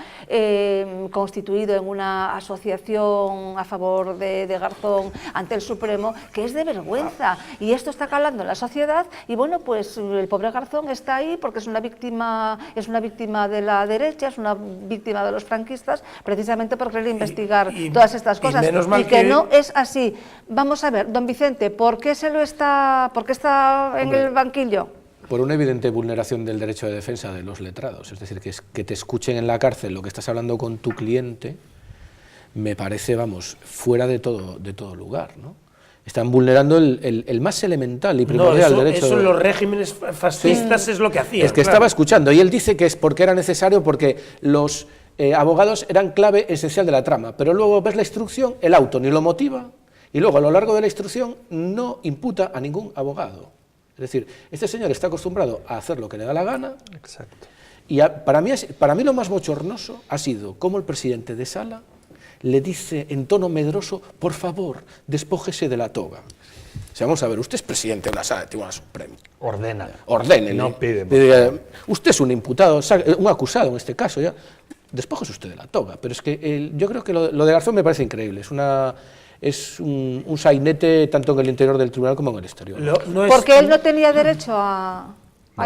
constituido en una asociación a favor de Garzón ante el Supremo, que es de vergüenza, y esto está calando en la sociedad, y bueno, pues el pobre Garzón está ahí porque es una víctima de la derecha, es una víctima de los franquistas, precisamente por querer investigar todas estas cosas, y que no es así. Vamos a ver, don Vicente, ¿por qué está en el banquillo? Por una evidente vulneración del derecho de defensa de los letrados, es decir, que te escuchen en la cárcel lo que estás hablando con tu cliente, me parece, vamos, fuera de todo lugar, ¿no? Están vulnerando el más elemental y primordial derecho. Eso en los regímenes fascistas es lo que hacían. Es que estaba escuchando, y él dice que es porque era necesario, porque los abogados eran clave esencial de la trama, pero luego ves la instrucción, el auto ni lo motiva, y luego a lo largo de la instrucción no imputa a ningún abogado. Es decir, este señor está acostumbrado a hacer lo que le da la gana. Exacto. Y para mí lo más bochornoso ha sido cómo el presidente de Sala le dice en tono medroso: por favor, despójese de la toga. O sea, vamos a ver, usted es presidente de la Sala del Tribunal Supremo. Ordénele. No pide. Usted es un imputado, un acusado en este caso, ya. Despójese usted de la toga. Pero es que yo creo que lo de Garzón me parece increíble. Es un sainete tanto en el interior del tribunal como en el exterior. Porque él no tenía derecho a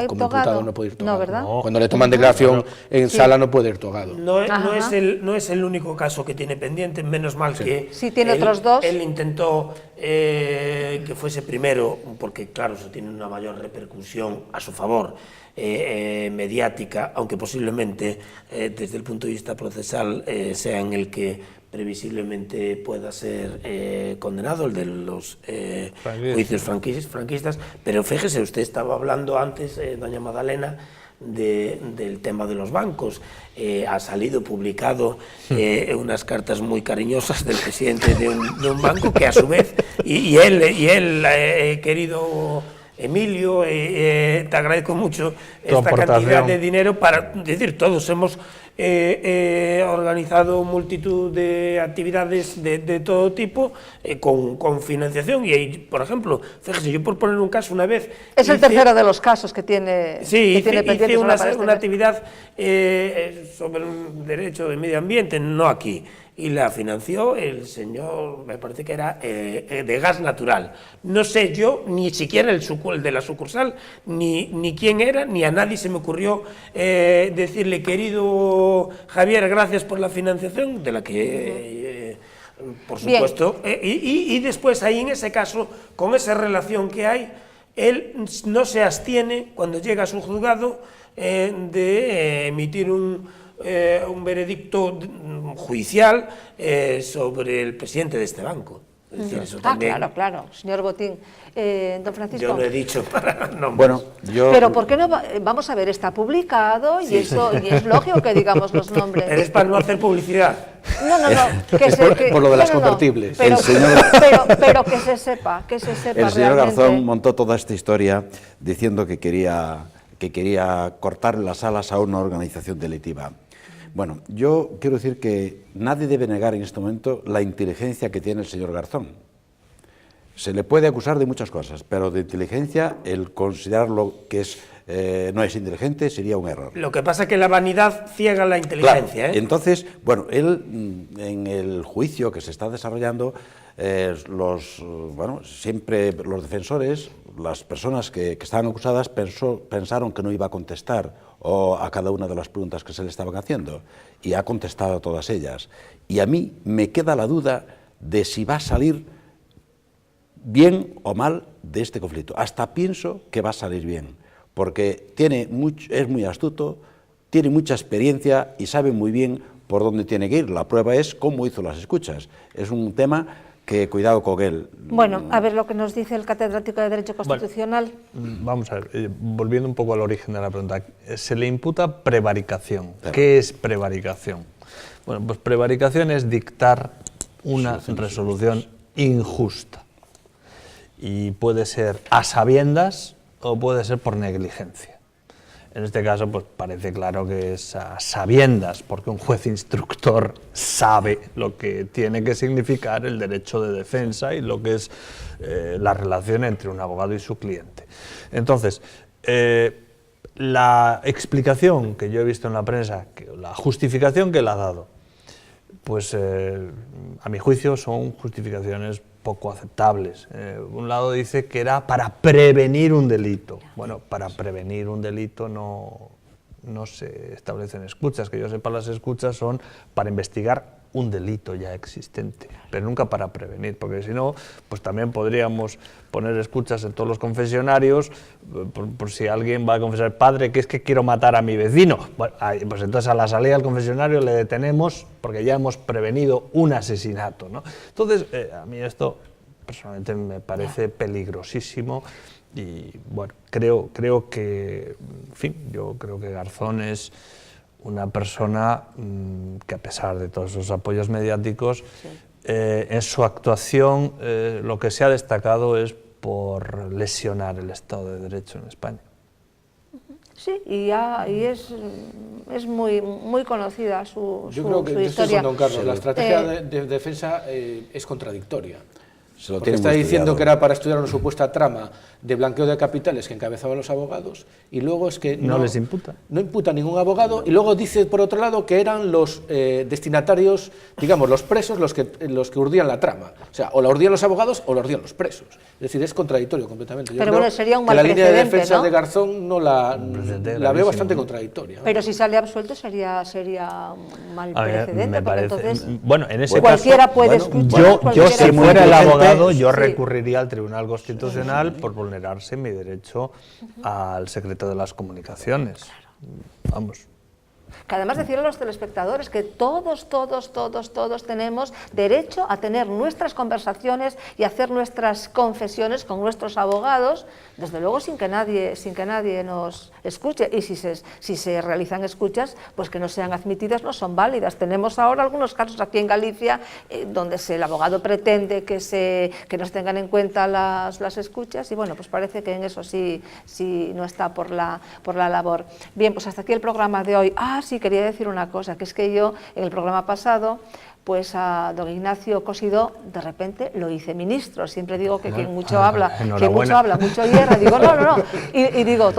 ir como togado. Imputado no puede ir togado. No, ¿verdad? No. Cuando le toman declaración en Sala no puede ir togado. No es el único caso que tiene pendiente, menos mal que sí, tiene otros dos. Él intentó que fuese primero, porque claro, eso tiene una mayor repercusión a su favor, mediática, aunque posiblemente desde el punto de vista procesal sea en el que previsiblemente pueda ser condenado, el de los juicios franquistas, pero fíjese, usted estaba hablando antes, doña Magdalena, del tema de los bancos. Ha salido publicado unas cartas muy cariñosas del presidente de un banco que a su vez, y él querido Emilio, te agradezco mucho esta cantidad de dinero para decir, todos hemos organizado multitud de actividades de todo tipo con financiación y, por ejemplo, fíjese, yo por poner un caso una vez... Es el tercero de los casos que tiene, hice una actividad sobre un derecho de medio ambiente, no aquí, y la financió el señor, me parece que era de gas natural. No sé yo, ni siquiera el de la sucursal, ni quién era, ni a nadie se me ocurrió decirle, querido Javier, gracias por la financiación, de la que por supuesto. Y después ahí, en ese caso, con esa relación que hay, él no se abstiene, cuando llega a su juzgado, de emitir un veredicto judicial sobre el presidente de este banco. Es decir, eso también... Claro, señor Botín. Don Francisco. Yo no he dicho para nombres. Bueno, yo... Pero ¿por qué no? Vamos a ver, está publicado y eso y es lógico que digamos los nombres. Es para no hacer publicidad. No. Por lo de las convertibles. Pero que se sepa, El señor Garzón montó toda esta historia diciendo que quería cortar las alas a una organización delictiva. Bueno, yo quiero decir que nadie debe negar en este momento la inteligencia que tiene el señor Garzón. Se le puede acusar de muchas cosas, pero de inteligencia, el considerarlo que no es inteligente sería un error. Lo que pasa es que la vanidad ciega la inteligencia. Claro. Entonces, bueno, él en el juicio que se está desarrollando, siempre los defensores, las personas que estaban acusadas pensaron que no iba a contestar a cada una de las preguntas que se le estaban haciendo, y ha contestado a todas ellas. Y a mí me queda la duda de si va a salir bien o mal de este conflicto. Hasta pienso que va a salir bien, porque es muy astuto, tiene mucha experiencia y sabe muy bien por dónde tiene que ir. La prueba es cómo hizo las escuchas. Es un tema que cuidado con él. Bueno, a ver lo que nos dice el catedrático de Derecho Constitucional. Bueno, vamos a ver, volviendo un poco al origen de la pregunta. Se le imputa prevaricación. Claro. ¿Qué es prevaricación? Bueno, pues prevaricación es dictar una resolución injusta. Y puede ser a sabiendas o puede ser por negligencia. En este caso, pues parece claro que es a sabiendas, porque un juez instructor sabe lo que tiene que significar el derecho de defensa y lo que es la relación entre un abogado y su cliente. Entonces, la explicación que yo he visto en la prensa, la justificación que él ha dado, pues a mi juicio son justificaciones poco aceptables. Un lado dice que era para prevenir un delito. Bueno, para prevenir un delito no se establecen escuchas. Que yo sepa, las escuchas son para investigar un delito ya existente, pero nunca para prevenir, porque si no, pues también podríamos poner escuchas en todos los confesionarios por si alguien va a confesar: padre, que es que quiero matar a mi vecino. Bueno, pues entonces a la salida del confesionario le detenemos porque ya hemos prevenido un asesinato, ¿no? Entonces, a mí esto personalmente me parece peligrosísimo y, bueno, creo que, en fin, yo creo que Garzón es una persona que, a pesar de todos esos apoyos mediáticos, en su actuación lo que se ha destacado es por lesionar el Estado de Derecho en España. Sí, y es muy conocida su historia. Yo creo que estoy con don Carlos, la estrategia de defensa es contradictoria. Porque está diciendo que era para estudiar una supuesta trama de blanqueo de capitales que encabezaban los abogados, y luego es que no les imputa. No imputa a ningún abogado, y luego dice, por otro lado, que eran los destinatarios, digamos, los presos los que urdían la trama. O sea, o la urdían los abogados o la urdían los presos. Es decir, es contradictorio completamente. Yo pero creo bueno, sería un mal que la línea de defensa, ¿no?, de Garzón no la veo bastante contradictoria. Pero si sale absuelto sería un mal precedente, me parece, porque entonces bueno, en ese cualquiera caso, puede escuchar. Yo si fuera el abogado, yo recurriría al Tribunal Constitucional por vulnerarse mi derecho al secreto de las comunicaciones. Vamos. Que además decirle a los telespectadores que todos tenemos derecho a tener nuestras conversaciones y hacer nuestras confesiones con nuestros abogados, desde luego sin que nadie nos escuche, y si se realizan escuchas, pues que no sean admitidas, no son válidas. Tenemos ahora algunos casos aquí en Galicia donde el abogado pretende que nos tengan en cuenta las escuchas, y bueno, pues parece que en eso sí no está por la labor. Bien, pues hasta aquí el programa de hoy. Sí, quería decir una cosa, que es que yo en el programa pasado, pues a don Ignacio Cosidó, de repente lo hice ministro. Siempre digo que quien mucho habla, mucho hierra. Digo, no. Y digo,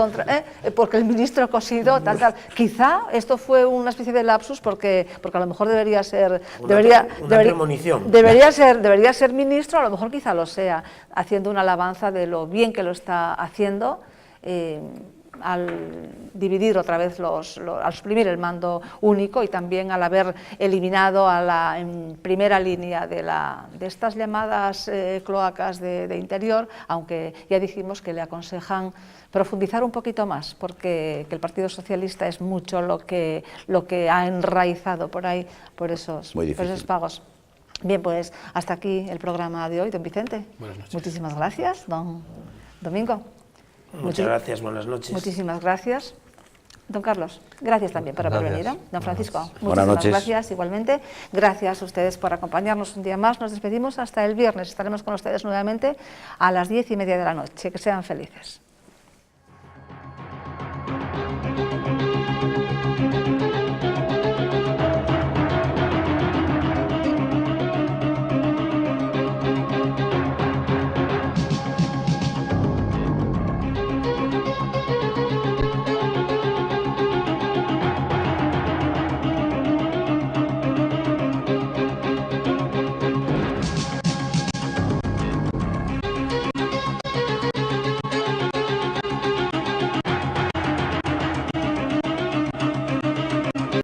porque el ministro Cosidó, tal. Quizá esto fue una especie de lapsus, porque a lo mejor debería ser... Una premonición. Debería ser ministro, a lo mejor quizá lo sea, haciendo una alabanza de lo bien que lo está haciendo. dividir otra vez, al suprimir el mando único y también al haber eliminado en primera línea de estas llamadas cloacas de interior, aunque ya dijimos que le aconsejan profundizar un poquito más, porque que el Partido Socialista es mucho lo que ha enraizado por ahí, por esos pagos. Bien, pues hasta aquí el programa de hoy, don Vicente. Buenas noches. Muchísimas gracias, don Domingo. Muchas gracias, buenas noches. Muchísimas gracias. Don Carlos, gracias también por haber venido. Don Francisco, muchísimas gracias igualmente. Gracias a ustedes por acompañarnos un día más. Nos despedimos hasta el viernes. Estaremos con ustedes nuevamente a las 10:30 de la noche. Que sean felices.